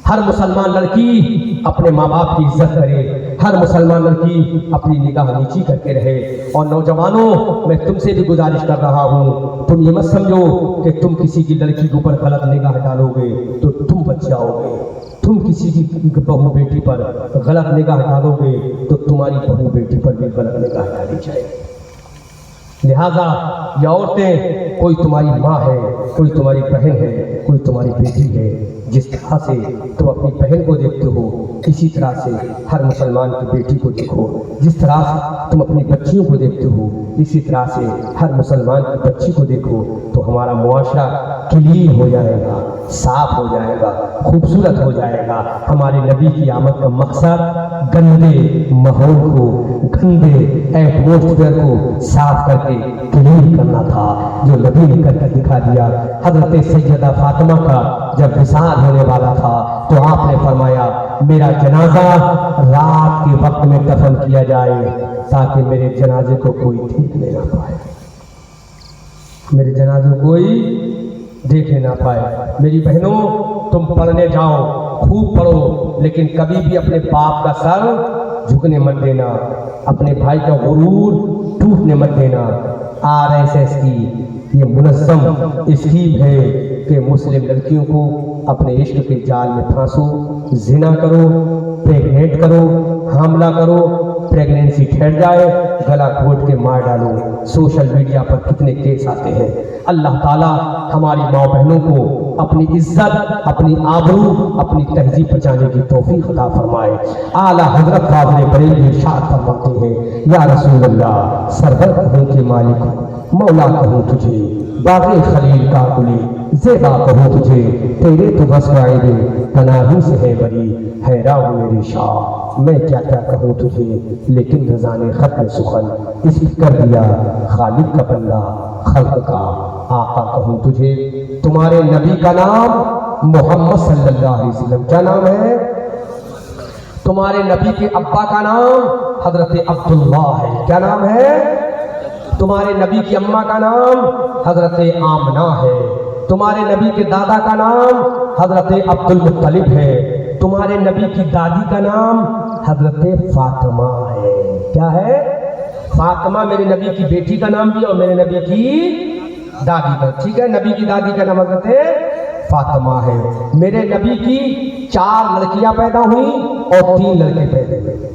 हर मुसलमान लड़की अपने माँ बाप की इज्जत करे, हर मुसलमान लड़की अपनी निगाह नीची करके रहे। और नौजवानों, मैं तुमसे भी गुजारिश कर रहा हूँ, तुम ये मत समझो कि तुम किसी की लड़की के ऊपर गलत निगाह डालोगे तो तुम बच जाओगे। तुम किसी की बहू बेटी पर गलत निगाह डालोगे तो तुम्हारी बहू बेटी पर भी गलत निगाह डाली जाएगी। लिहाजा ये औरतें, कोई तुम्हारी माँ है, कोई तुम्हारी बहन है, कोई तुम्हारी बेटी है, जिस तरह से तुम अपनी बहन को देखते हो इसी तरह से हर मुसलमान की बेटी को देखो। जिस तरह से तुम अपनी बच्चियों को देखते हो इसी तरह से हर मुसलमान की बच्ची को देखो, तो हमारा मुआशरा क्लीन हो जाएगा, साफ हो जाएगा, खूबसूरत हो जाएगा। हमारे नबी की आमद का मकसद गंदे माहौल को, गंदे एटमॉस्फेयर को साफ करके क्लीन करना था, जो नबी ने करके दिखा दिया। हजरत सैयदा फातिमा का जब विसाल होने वाला था तो आपने फरमाया मेरा जनाजा रात के वक्त में दफन किया जाए ताकि मेरे जनाजे को कोई देखने ना पाए, मेरे जनाजे को कोई देखने ना पाए। मेरी बहनों, तुम पढ़ने जाओ, खूब पढ़ो, लेकिन कभी भी अपने बाप का सर झुकने मत देना, अपने भाई का गुरूर टूटने मत देना। आरएसएस की ये मुनज़्ज़म स्कीम है कि मुस्लिम लड़कियों को अपने इश्क के जाल में फांसो, जिना करो, प्रेग्नेंट करो, हामला करो, प्रेगनेंसी ठहर जाए, गला घोट के मार डालो। सोशल मीडिया पर कितने केस आते हैं। अल्लाह ताला हमारी माँ बहनों को अपनी इज्जत, अपनी आबरू, अपनी तहजीब बचाने की तौफीक अता फरमाए। आला हजरत फाज़िल बरेलवी इरशाद फरमाते हैं, या रसूल अल्लाह, सरवर कहूँ के मालिक मौला कहूँ तुझे, बाग़े खलील का कुली ज़ेबा कहूँ तुझे, तेरे तो बस वाइदे तनाही से है बरी, हैरान हूँ मेरी शाह, मैं क्या क्या कहूँ तुझे, लेकिन रज़ा ने खत्म सुखन इस कर दिया, खालिक का बंदा खल्क का आका कहूँ तुझे। तुम्हारे नबी का नाम मोहम्मद सल्लल्लाहु अलैहि वसल्लम, क्या नाम है? तुम्हारे नबी के अब्बा का नाम हजरत अब्दुल्ला है, क्या नाम है? तुम्हारे नबी की अम्मा का नाम हजरत आमना है। तुम्हारे नबी के दादा का नाम हजरत अब्दुल मुत्तलिब है। तुम्हारे नबी की दादी का नाम हजरत फातिमा है। क्या है? फातिमा मेरे नबी की बेटी का नाम भी और मेरे नबी की दादी का, ठीक है? नबी की दादी का नाम हजरत फातिमा है। मेरे नबी की 4 लड़कियां पैदा हुई और 3 लड़के पैदा हुए।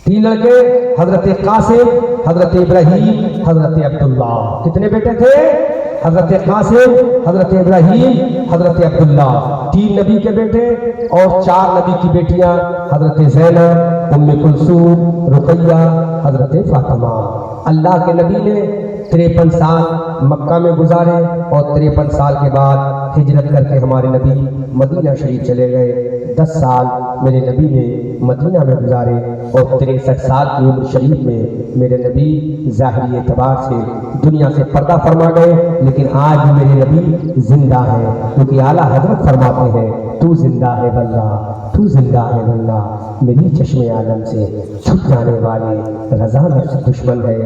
3 लड़के, हजरत कासिम, हजरत इब्राहीम, हजरत अब्दुल्ला। कितने बेटे थे? हजरत कासिम, हजरत इब्राहीम, हजरत अब्दुल्ला। 3 नबी के बेटे और 4 नबी की बेटियां, हजरत ज़ैनब, उम्मे कुलसूम, रुकैया, हजरत फातिमा। अल्लाह के नबी ने 53 साल मक्का में गुजारे और 53 साल के बाद हिजरत करके हमारे नबी मदीना शरीफ चले गए। 10 साल मेरे नबी ने मदीना में गुजारे और 63 साल की उम्र शरीफ में मेरे नबी ज़ाहिरी एतबार से दुनिया से पर्दा फरमा गए, लेकिन आज भी मेरे नबी जिंदा हैं, क्योंकि आला हजरत फरमाते हैं तू जिंदा है वल्लाह تو زندہ ہے واللہ میری چشم عالم سے چھپ جانے والے رضا نفس دشمن ہے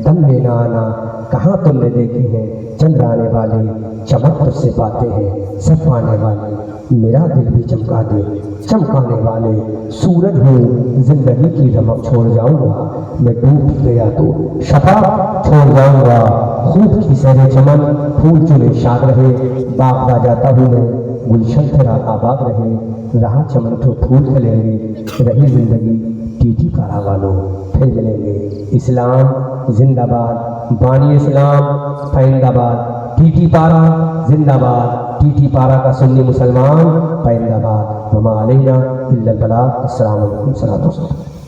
دم لینا آنا کہاں تم نے دیکھے ہیں چند آنے والے چمک تجھ سے پاتے ہیں سب آنے والے میرا دل بھی چمکا دے چمکانے والے سورج ہوں زندگی کی رمق چھوڑ جاؤں گا میں ڈوب گیا تو شفا چھوڑ جاؤں گا خوب کی سیر چمن پھول چنے شاد رہے باغ با جاتا ہوں میں گلشن تیرا آباد رہے رہا چمن تو پھول کھلیں گے رہی زندگی ٹیٹی پارا والوں پھر ملیں گے اسلام زندہ باد بانی اسلام پائند آباد ٹیٹی پارا زندہ باد ٹیٹی پارا کا سنی مسلمان پائند آباد وما علینا الا البلاغ السلام علیکم ورحمۃ اللہ